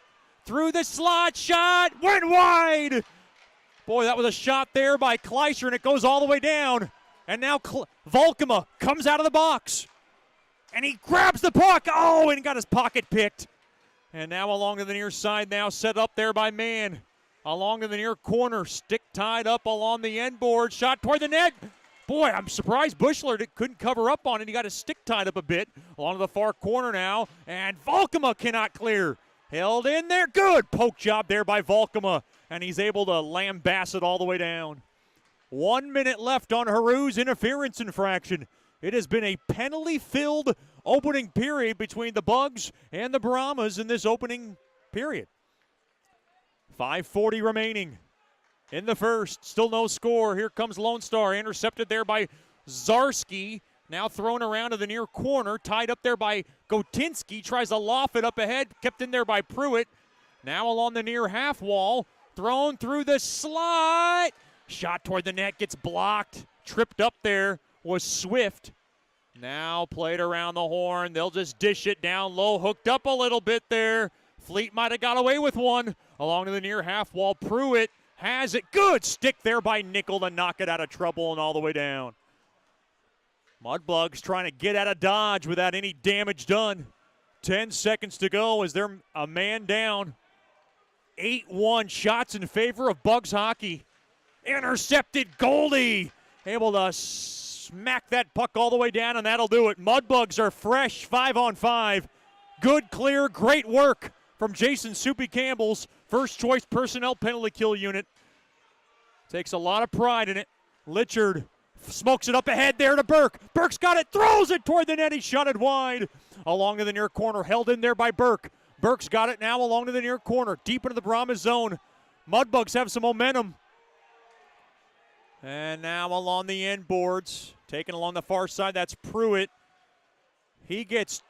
Through the slot, shot, went wide. Boy, that was a shot there by Kleischer, and it goes all the way down. And now Volkema comes out of the box. And he grabs the puck. Oh, and got his pocket picked. And now along to the near side now, set up there by Mann. Along to the near corner, stick tied up along the end board. Shot toward the net. Boy, I'm surprised Bushler couldn't cover up on it. He got his stick tied up a bit. Along to the far corner now. And Volkema cannot clear. Held in there. Good poke job there by Volkema. And he's able to lambaste it all the way down. 1 minute left on Haru's interference infraction. It has been a penalty-filled opening period between the Bugs and the Brahmas in this opening period. 5:40 remaining. in the first. Still no score. Here comes Lone Star, intercepted there by Zarski. Now thrown around to the near corner, tied up there by Gotinski. Tries to loft it up ahead, kept in there by Pruitt. Now along the near half wall, thrown through the slot. Shot toward the net, gets blocked. Tripped up there was Swift. Now played around the horn. They'll just dish it down low, hooked up a little bit there. Fleet might have got away with one. Along to the near half wall, Pruitt has it. Good stick there by Nickel to knock it out of trouble and all the way down. Mudbugs trying to get out of Dodge without any damage done. 10 seconds to go as they're a man down. 8-1 shots in favor of Bugs hockey. Intercepted Goldie. Able to smack that puck all the way down, and that'll do it. Mudbugs are fresh, 5-on-5. Good, clear, great work from Jason Soupy Campbell's first choice personnel penalty kill unit. Takes a lot of pride in it. Litchard smokes it up ahead there to Burke. Burke's got it, throws it toward the net. He shot it wide. Along to the near corner, held in there by Burke. Burke's got it now along to the near corner, deep into the Brahmas zone. Mudbugs have some momentum. And now along the end boards, taken along the far side, that's Pruitt. He gets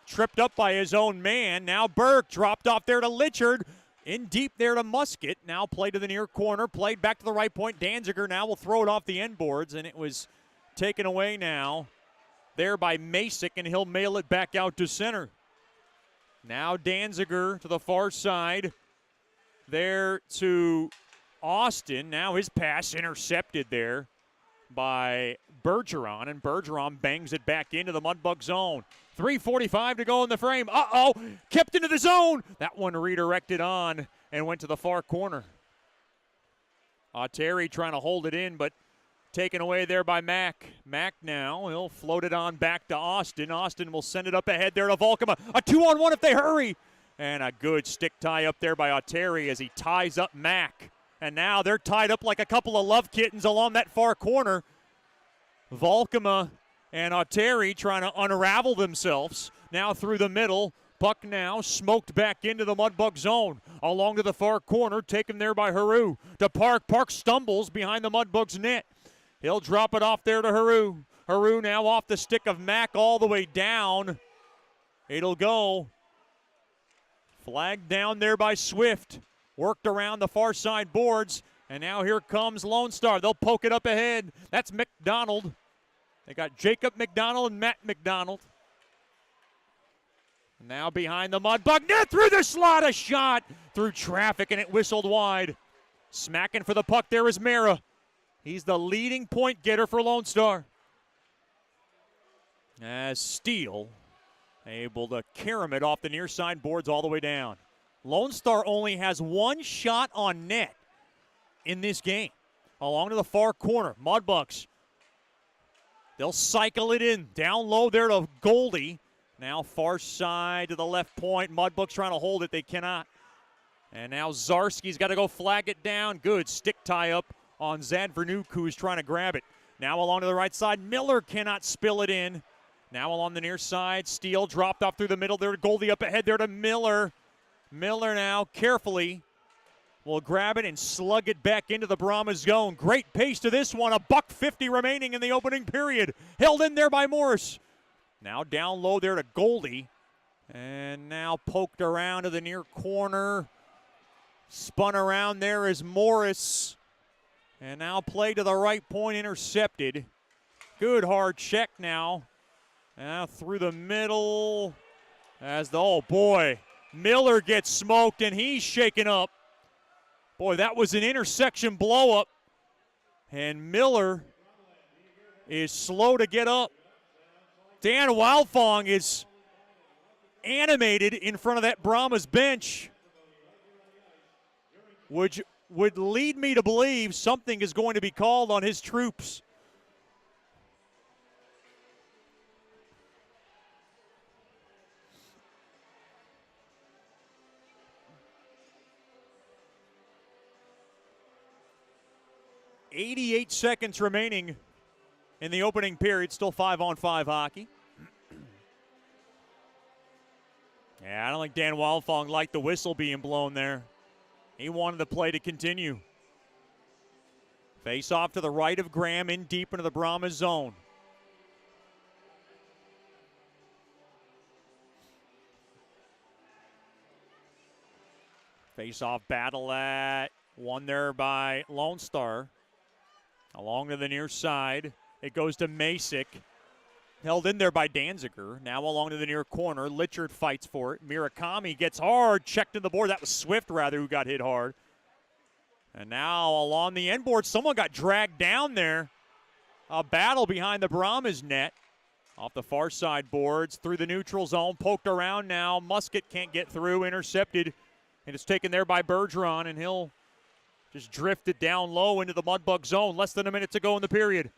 tripped up by his own man. Now Burke dropped off there to Litchard. In deep there to Musket. Now play to the near corner. Played back to the right point. Danziger now will throw it off the end boards, and it was taken away now there by Masick, and he'll mail it back out to center. Now Danziger to the far side. There to Austin. Now his pass intercepted there by Bergeron, and Bergeron bangs it back into the Mudbug zone. 3:45 to go in the frame. Uh-oh, kept into the zone. That one redirected on and went to the far corner. Terry trying to hold it in, but taken away there by Mack. Mack now, he'll float it on back to Austin. Austin will send it up ahead there to Volkema. A 2-on-1 if they hurry. And a good stick tie up there by Terry as he ties up Mack. And now they're tied up like a couple of love kittens along that far corner. Volkema and Terry trying to unravel themselves. Now through the middle. Puck now smoked back into the Mudbug zone. Along to the far corner, taken there by Haru. To Park. Park stumbles behind the Mudbug's net. He'll drop it off there to Haru. Haru now off the stick of Mack all the way down. It'll go. Flagged down there by Swift. Worked around the far side boards. And now here comes Lone Star. They'll poke it up ahead. That's McDonald. They got Jacob McDonald and Matt McDonald. Now behind the Mudbug net, through the slot, a shot through traffic, and it whistled wide. Smacking for the puck there is Mara. He's the leading point getter for Lone Star. As Steele able to carom it off the near side boards all the way down. Lone Star only has one shot on net in this game. Along to the far corner, Mudbugs. They'll cycle it in. Down low there to Goldie. Now far side to the left point. Mudbugs trying to hold it. They cannot. And now Zarski's got to go flag it down. Good stick tie up on Zadvernuk, who's trying to grab it. Now along to the right side. Miller cannot spill it in. Now along the near side. Steele dropped off through the middle there to Goldie, up ahead there to Miller. Miller now carefully will grab it and slug it back into the Brahmas zone. Great pace to this one. $1:50 remaining in the opening period. Held in there by Morris. Now down low there to Goldie. And now poked around to the near corner. Spun around there is Morris. And now play to the right point, intercepted. Good hard check now. Now through the middle. As the, oh boy, Miller gets smoked and he's shaken up. Boy, that was an intersection blow up. And Miller is slow to get up. Dan Wildfong is animated in front of that Brahmas bench, which would lead me to believe something is going to be called on his troops. .88 seconds remaining in the opening period. Still 5-on-5 hockey. Yeah, I don't think Dan Wildfong liked the whistle being blown there. He wanted the play to continue. Face off to the right of Graham, in deep into the Brahmas zone. Face off battle at one there by Lone Star. Along to the near side. It goes to Masick. Held in there by Danziger. Now along to the near corner. Litchard fights for it. Murakami gets hard. Checked in the board. That was Swift, rather, who got hit hard. And now along the end board, someone got dragged down there. A battle behind the Brahmas net. Off the far side boards. Through the neutral zone. Poked around now. Musket can't get through. Intercepted. And it's taken there by Bergeron. And he'll just drift it down low into the Mudbug zone. Less than a minute to go in the period.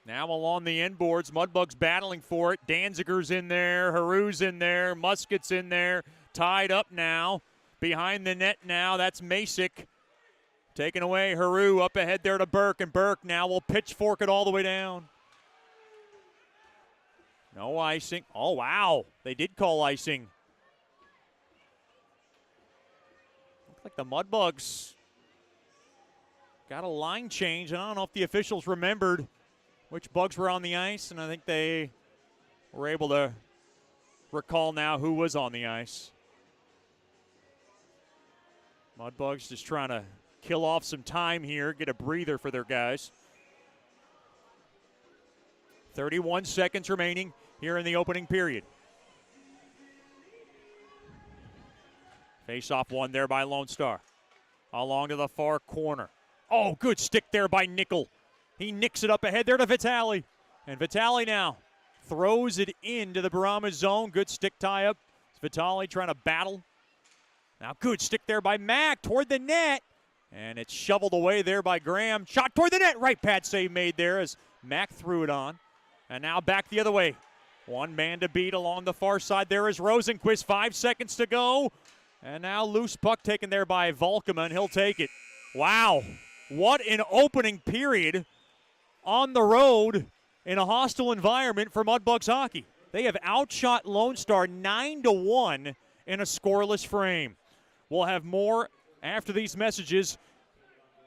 Now along the end boards, Mudbugs battling for it. Danziger's in there, Haru's in there, Musket's in there, tied up now. Behind the net now, that's Masick. Taking away Haru, up ahead there to Burke, and Burke now will pitchfork it all the way down. No icing. Oh, wow. They did call icing. Looks like the Mudbugs got a line change. I don't know if the officials remembered which bugs were on the ice, and I think they were able to recall now who was on the ice. Mudbugs just trying to kill off some time here, get a breather for their guys. 31 seconds remaining here in the opening period. Face-off one there by Lone Star. Along to the far corner. Oh, good stick there by Nickel. He nicks it up ahead there to Vitale. And Vitale now throws it into the Brahmas zone. Good stick tie-up. Vitale trying to battle. Now good stick there by Mack toward the net. And it's shoveled away there by Graham. Shot toward the net. Right pad save made there as Mack threw it on. And now back the other way. One man to beat along the far side. There is Rosenquist. 5 seconds to go. And now loose puck taken there by Volkman. He'll take it. Wow. What an opening period on the road in a hostile environment for Mudbugs hockey. They have outshot Lone Star 9-1 in a scoreless frame. We'll have more after these messages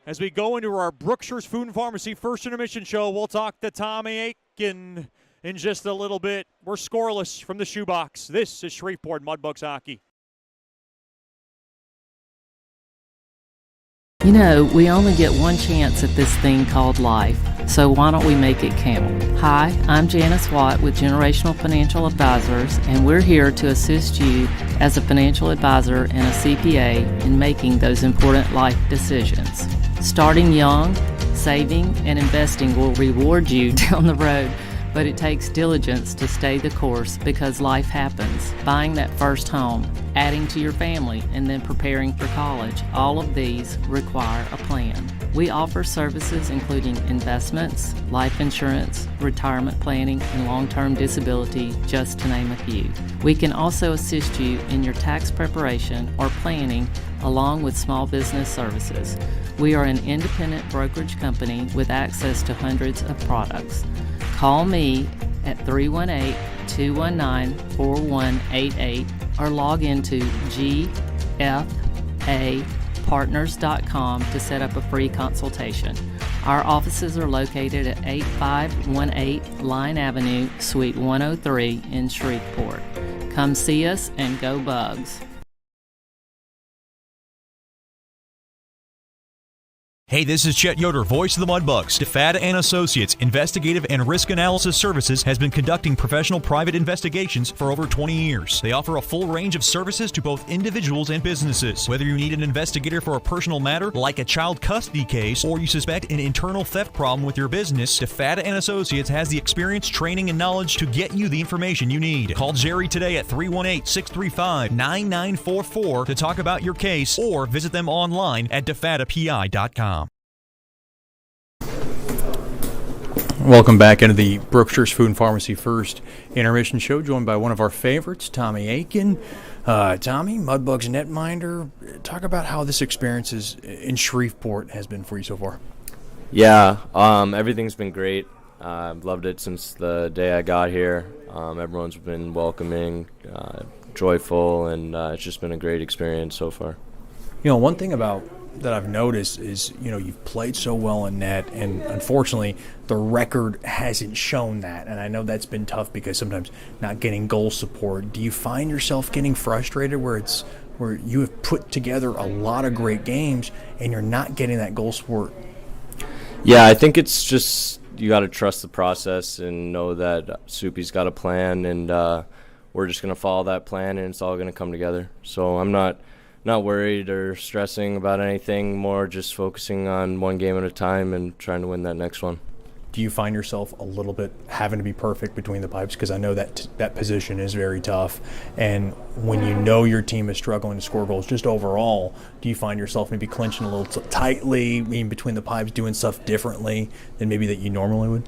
as we go into our Brookshire's Food and Pharmacy First Intermission show. We'll talk to Tommy Aiken in just a little bit. We're scoreless from the shoebox. This is Shreveport Mudbugs hockey. You know, we only get one chance at this thing called life, so why don't we make it count? Hi, I'm Janice Watt with Generational Financial Advisors, and we're here to assist you as a financial advisor and a CPA in making those important life decisions. Starting young, saving, and investing will reward you down the road, but it takes diligence to stay the course because life happens. Buying that first home, adding to your family, and then preparing for college, all of these require a plan. We offer services including investments, life insurance, retirement planning, and long-term disability, just to name a few. We can also assist you in your tax preparation or planning along with small business services. We are an independent brokerage company with access to hundreds of products. Call me at 318-219-4188 or log into gfapartners.com to set up a free consultation. Our offices are located at 8518 Line Avenue, Suite 103 in Shreveport. Come see us and go Bugs. Hey, this is Chet Yoder, voice of the Mudbugs. DeFada and Associates Investigative and Risk Analysis Services has been conducting professional private investigations for over 20 years. They offer a full range of services to both individuals and businesses. Whether you need an investigator for a personal matter like a child custody case or you suspect an internal theft problem with your business, DeFada and Associates has the experience, training, and knowledge to get you the information you need. Call Jerry today at 318-635-9944 to talk about your case or visit them online at defadapi.com. Welcome back into the Brookshire's Food and Pharmacy First Intermission show, joined by one of our favorites, Tommy Aiken. Tommy, Mudbugs netminder, talk about how this experience in Shreveport has been for you so far. Yeah, everything's been great. I've loved it since the day I got here. Everyone's been welcoming, joyful, and it's just been a great experience so far. You know, one thing about that I've noticed is, you've played so well in net, and unfortunately the record hasn't shown that. And I know that's been tough because sometimes not getting goal support. Do you find yourself getting frustrated where you have put together a lot of great games and you're not getting that goal support? Yeah, I think it's just you got to trust the process and know that Soupy's got a plan, and we're just going to follow that plan, and it's all going to come together. So I'm not worried or stressing about anything, more just focusing on one game at a time and trying to win that next one. Do you find yourself a little bit having to be perfect between the pipes? Because I know that position is very tough. And when you know your team is struggling to score goals, just overall, do you find yourself maybe clinching a little tightly in between the pipes, doing stuff differently than maybe that you normally would?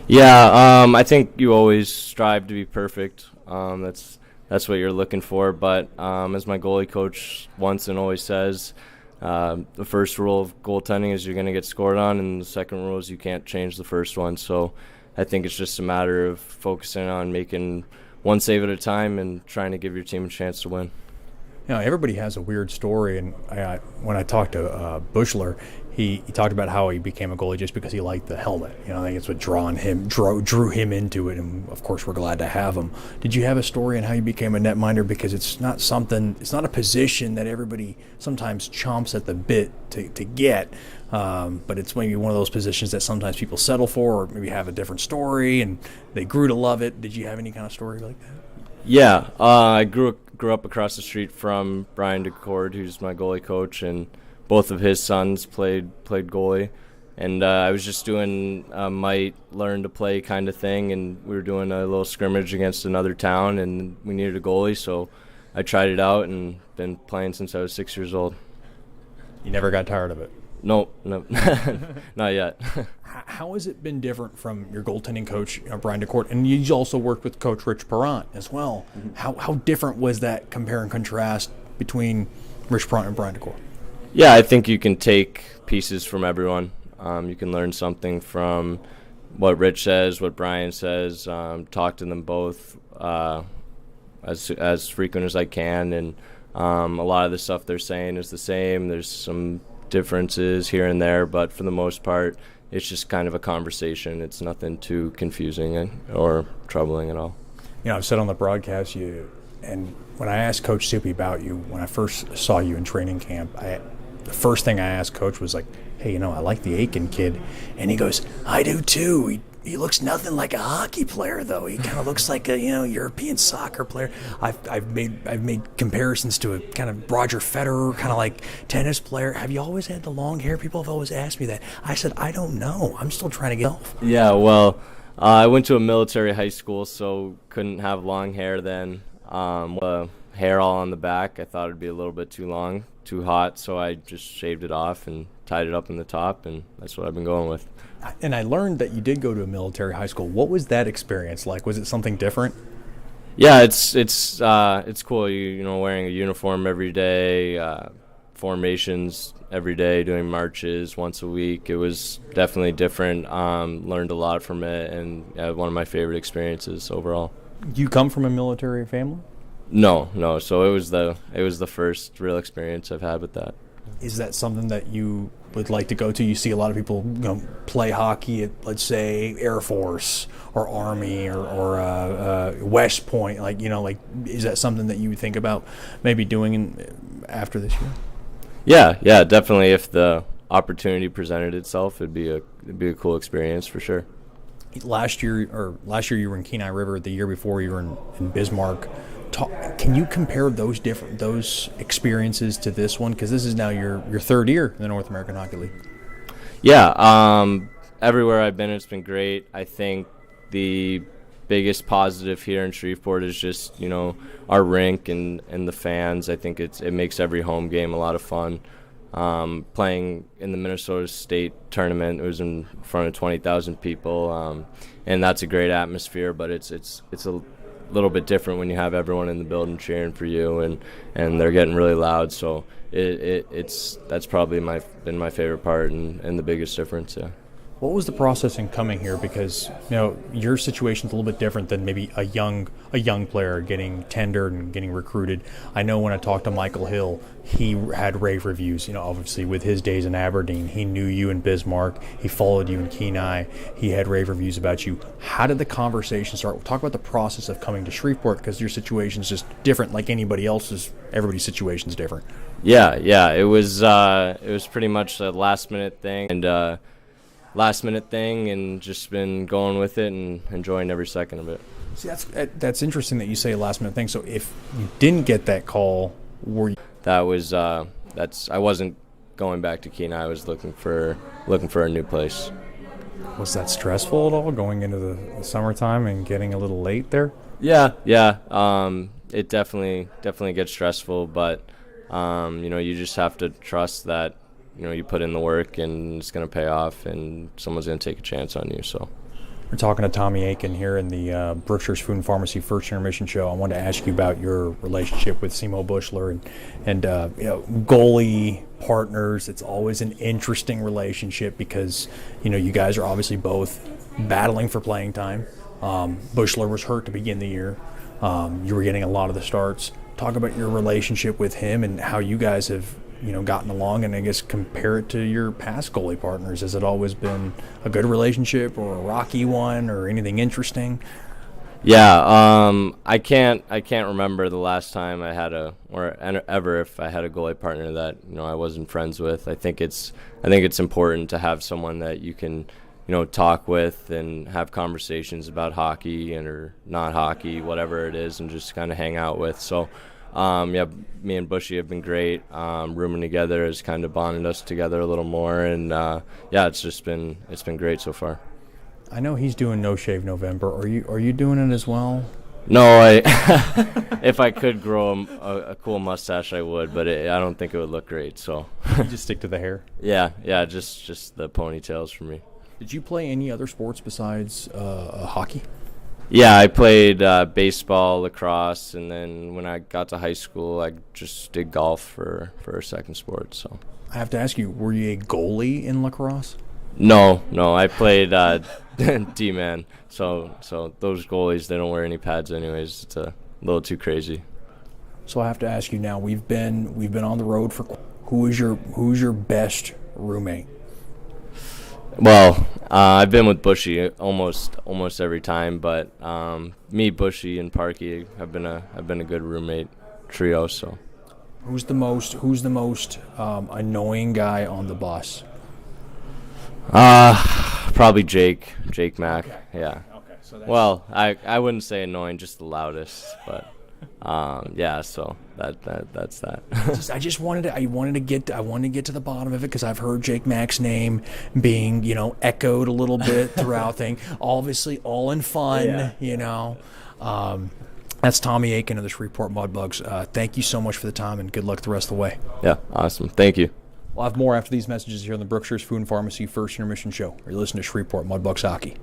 Yeah, I think you always strive to be perfect. That's what you're looking for. But as my goalie coach once and always says, the first rule of goaltending is you're going to get scored on, and the second rule is you can't change the first one. So I think it's just a matter of focusing on making one save at a time and trying to give your team a chance to win. Everybody has a weird story, and when I talked to Bushler, he talked about how he became a goalie just because he liked the helmet. I think it's what drew him into it, and of course we're glad to have him. Did you have a story on how you became a netminder? Because it's not a position that everybody sometimes chomps at the bit to get, but it's maybe one of those positions that sometimes people settle for, or maybe have a different story and they grew to love it. Did you have any kind of story like that? Yeah, I grew up across the street from Brian DeCord, who's my goalie coach, and both of his sons played goalie. And I was just doing a might learn to play kind of thing, and we were doing a little scrimmage against another town, and we needed a goalie, so I tried it out and been playing since I was 6 years old. You never got tired of it? No, not yet. How has it been different from your goaltending coach, Brian DeCourt, and you also worked with Coach Rich Perrant as well? Mm-hmm. How different was that compare and contrast between Rich Perrant and Brian DeCourt? Yeah, I think you can take pieces from everyone. You can learn something from what Rich says, what Brian says, talk to them both as frequent as I can, and a lot of the stuff they're saying is the same. There's some differences here and there, but for the most part, it's just kind of a conversation. It's nothing too confusing or troubling at all. I've said on the broadcast, and when I asked Coach Soupy about you, when I first saw you in training camp, the first thing I asked Coach was like, hey, I like the Aiken kid. And he goes, I do too. He looks nothing like a hockey player, though. He kind of looks like a European soccer player. I've made comparisons to a kind of Roger Federer, kind of like tennis player. Have you always had the long hair? People have always asked me that. I said, I don't know. I'm still trying to get off. Yeah, well, I went to a military high school, so couldn't have long hair then. Hair all on the back, I thought it'd be a little bit too long, too hot, so I just shaved it off and tied it up in the top, and that's what I've been going with. And I learned that you did go to a military high school. What was that experience like? Was it something different? Yeah, it's cool. Wearing a uniform every day, formations every day, doing marches once a week. It was definitely different. Learned a lot from it, and one of my favorite experiences overall. You come from a military family? No. So it was the first real experience I've had with that. Is that something that you would like to go to? You see a lot of people play hockey at, let's say, Air Force or Army or West Point. Is that something that you would think about maybe doing after this year? Yeah, definitely. If the opportunity presented itself, it'd be a cool experience for sure. Last year you were in Kenai River. The year before you were in Bismarck. Can you compare those experiences to this one? Because this is now your third year in the North American Hockey League. Yeah, everywhere I've been, it's been great. I think the biggest positive here in Shreveport is just our rink and the fans. I think it makes every home game a lot of fun. Playing in the Minnesota State tournament, it was in front of 20,000 people, and that's a great atmosphere. But it's a little bit different when you have everyone in the building cheering for you, and they're getting really loud. So that's probably been my favorite part and the biggest difference. Yeah. What was the process in coming here? Because your situation's a little bit different than maybe a young player getting tendered and getting recruited. I know when I talked to Michael Hill, he had rave reviews. Obviously with his days in Aberdeen, he knew you in Bismarck. He followed you in Kenai. He had rave reviews about you. How did the conversation start? Talk about the process of coming to Shreveport, because your situation's just different, like anybody else's. Everybody's situation's different. Yeah, it was pretty much a last minute thing and just been going with it and enjoying every second of it. See, that's interesting that you say last minute thing. So if you didn't get that call, were you? That was I wasn't going back to Kenai. I was looking for a new place. Was that stressful at all, going into the summertime and getting a little late there? Yeah. It definitely gets stressful, but you just have to trust that you put in the work and it's going to pay off and someone's going to take a chance on you. So we're talking to Tommy Aiken here in the Brookshire's Food and Pharmacy First Intermission Show. I wanted to ask you about your relationship with Simo Bushler and goalie partners. It's always an interesting relationship because you guys are obviously both battling for playing time. Bushler was hurt to begin the year. You were getting a lot of the starts. Talk about your relationship with him and how you guys have gotten along, and I guess compare it to your past goalie partners. Has it always been a good relationship or a rocky one or anything interesting? Yeah, I can't remember the last time I had ever if I had a goalie partner that I wasn't friends with. I think it's important to have someone that you can talk with and have conversations about hockey or not hockey, whatever it is, and just kind of hang out with. So me and Bushy have been great. Rooming together has kind of bonded us together a little more, and it's been great so far. I know he's doing No Shave November. Are you doing it as well? No, if I could grow a cool mustache, I would, but I don't think it would look great. So you just stick to the hair. Yeah, just the ponytails for me. Did you play any other sports besides hockey? Yeah, I played baseball, lacrosse, and then when I got to high school, I just did golf for a second sport. So I have to ask you, were you a goalie in lacrosse? No, I played D-man. So those goalies, they don't wear any pads anyways. It's a little too crazy. So I have to ask you now. We've been on the road for. Who's your best roommate? Well, I've been with Bushy almost every time, but me, Bushy, and Parky have been a good roommate trio. So, who's the most annoying guy on the bus? Probably Jake Mack. Okay. Yeah. Okay. So I wouldn't say annoying, just the loudest, but. So that's that. I wanted to get to the bottom of it because I've heard Jake Mack's name being echoed a little bit throughout thing. Obviously, all in fun, That's Tommy Aiken of the Shreveport Mudbugs. Thank you so much for the time and good luck the rest of the way. Yeah, awesome. Thank you. We'll have more after these messages here on the Brookshire's Food and Pharmacy First Intermission Show. You're listening to Shreveport Mudbugs Hockey.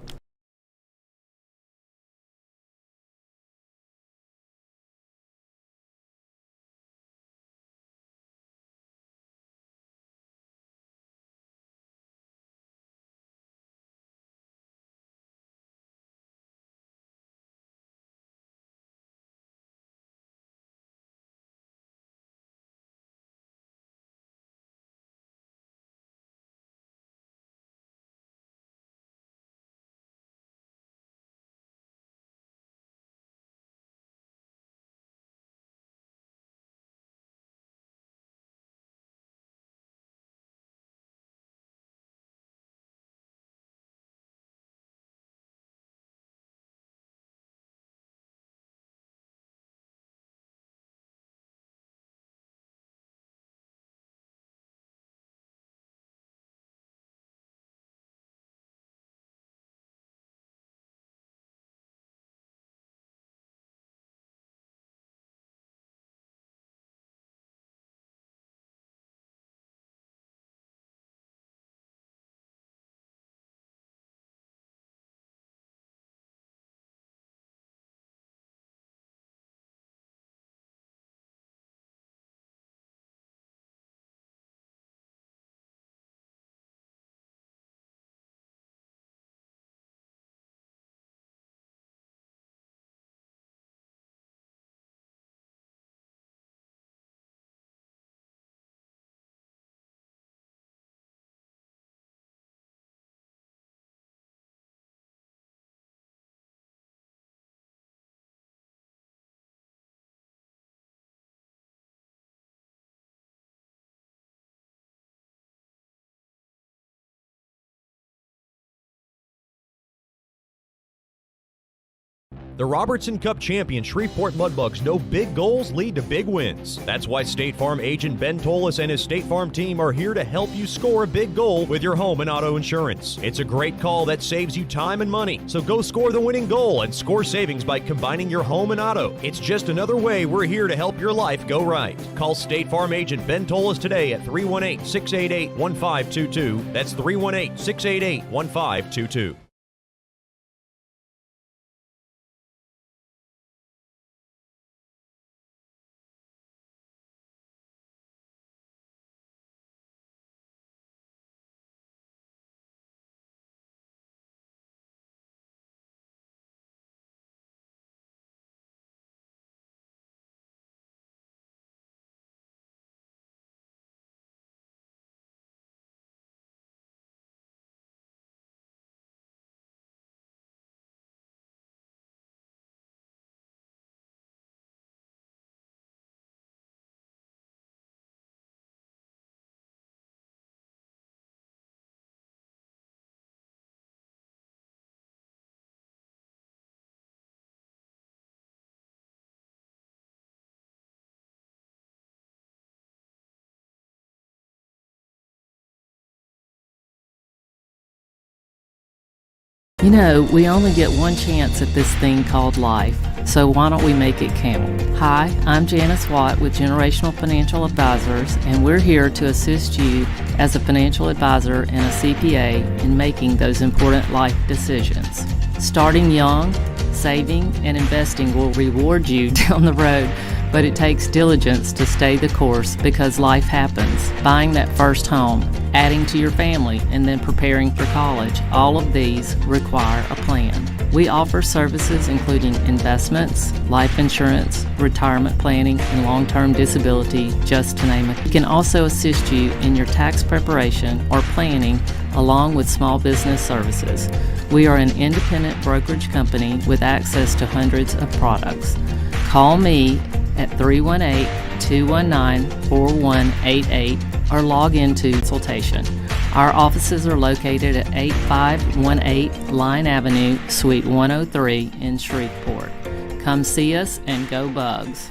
The Robertson Cup champion Shreveport Mudbugs know big goals lead to big wins. That's why State Farm agent Ben Tolis and his State Farm team are here to help you score a big goal with your home and auto insurance. It's a great call that saves you time and money. So go score the winning goal and score savings by combining your home and auto. It's just another way we're here to help your life go right. Call State Farm agent Ben Tolis today at 318-688-1522. That's 318-688-1522. You know, we only get one chance at this thing called life, so why don't we make it count? Hi, I'm Janice Watt with Generational Financial Advisors, and we're here to assist you as a financial advisor and a CPA in making those important life decisions. Starting young, saving, and investing will reward you down the road, but it takes diligence to stay the course because life happens. Buying that first home, adding to your family, and then preparing for college, all of these require a plan. We offer services including investments, life insurance, retirement planning, and long-term disability, just to name it. We can also assist you in your tax preparation or planning along with small business services. We are an independent brokerage company with access to hundreds of products. Call me at 318-219-4188 or log into consultation. Our offices are located at 8518 Line Avenue, Suite 103 in Shreveport. Come see us and go Bugs.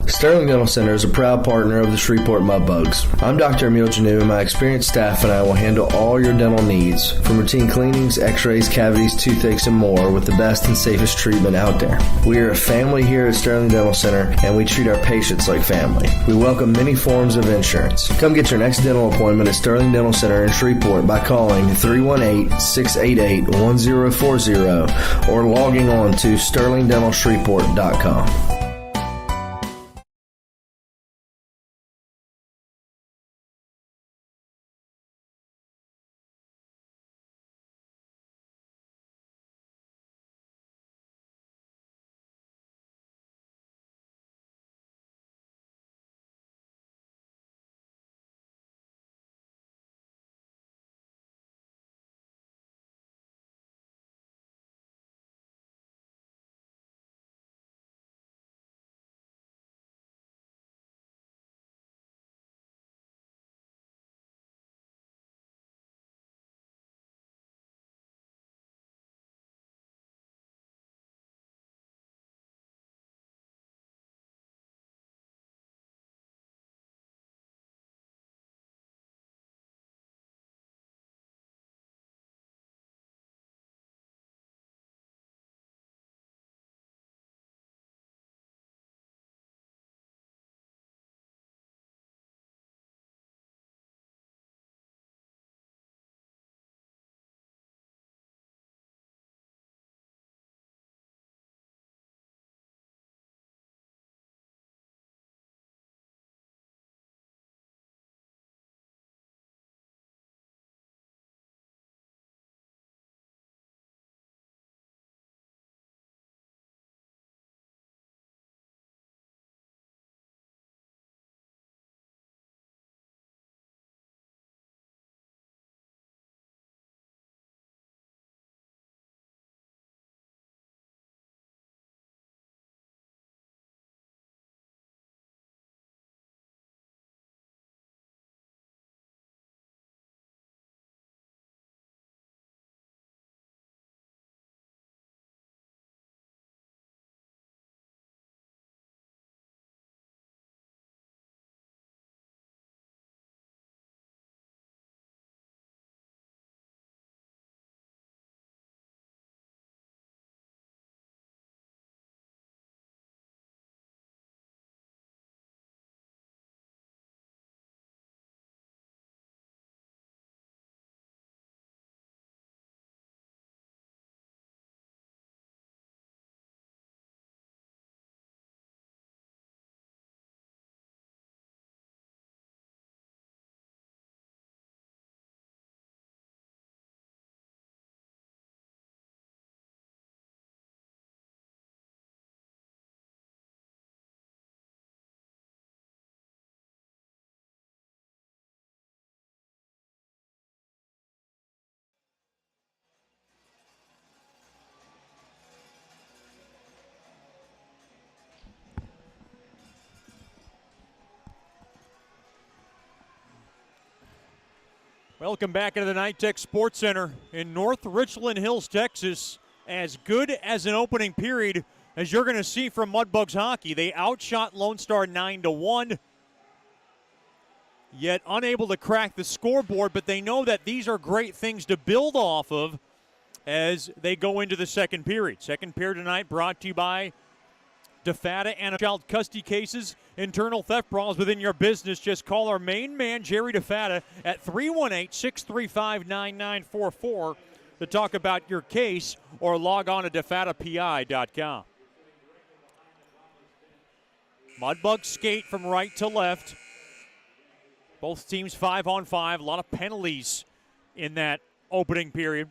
Sterling Dental Center is a proud partner of the Shreveport Mudbugs. I'm Dr. Emil Janu, and my experienced staff and I will handle all your dental needs, from routine cleanings, x-rays, cavities, toothaches, and more, with the best and safest treatment out there. We are a family here at Sterling Dental Center, and we treat our patients like family. We welcome many forms of insurance. Come get your next dental appointment at Sterling Dental Center in Shreveport by calling 318-688-1040 or logging on to sterlingdentalshreveport.com. Welcome back into the Nitech Sports Center in North Richland Hills, Texas. As good as an opening period as you're going to see from Mudbugs hockey. They outshot Lone Star 9-1, yet unable to crack the scoreboard, but they know that these are great things to build off of as they go into the second period. Second period tonight brought to you by DeFata and child custody cases, internal theft brawls within your business. Just call our main man, Jerry DeFata, at 318-635-9944 to talk about your case, or log on to defatapi.com. Mudbugs skate from right to left. Both teams 5-on-5. A lot of penalties in that opening period.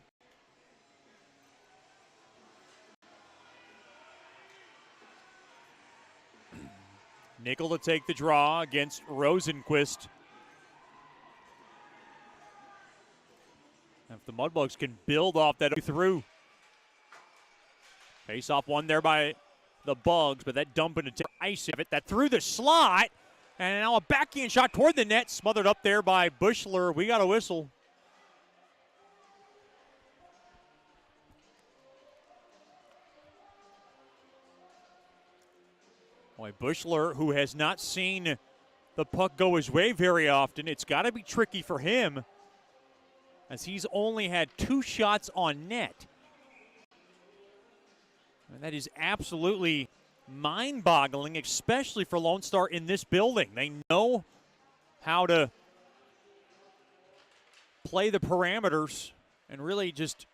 Nickel to take the draw against Rosenquist. If the Mudbugs can build off that through. Face off one there by the Bugs, but that dump into ice of it. That through the slot. And now a backhand shot toward the net, smothered up there by Bushler. We got a whistle. Boy, Bushler, who has not seen the puck go his way very often, it's got to be tricky for him, as he's only had 2 shots on net. And that is absolutely mind-boggling, especially for Lone Star in this building. They know how to play the parameters and really just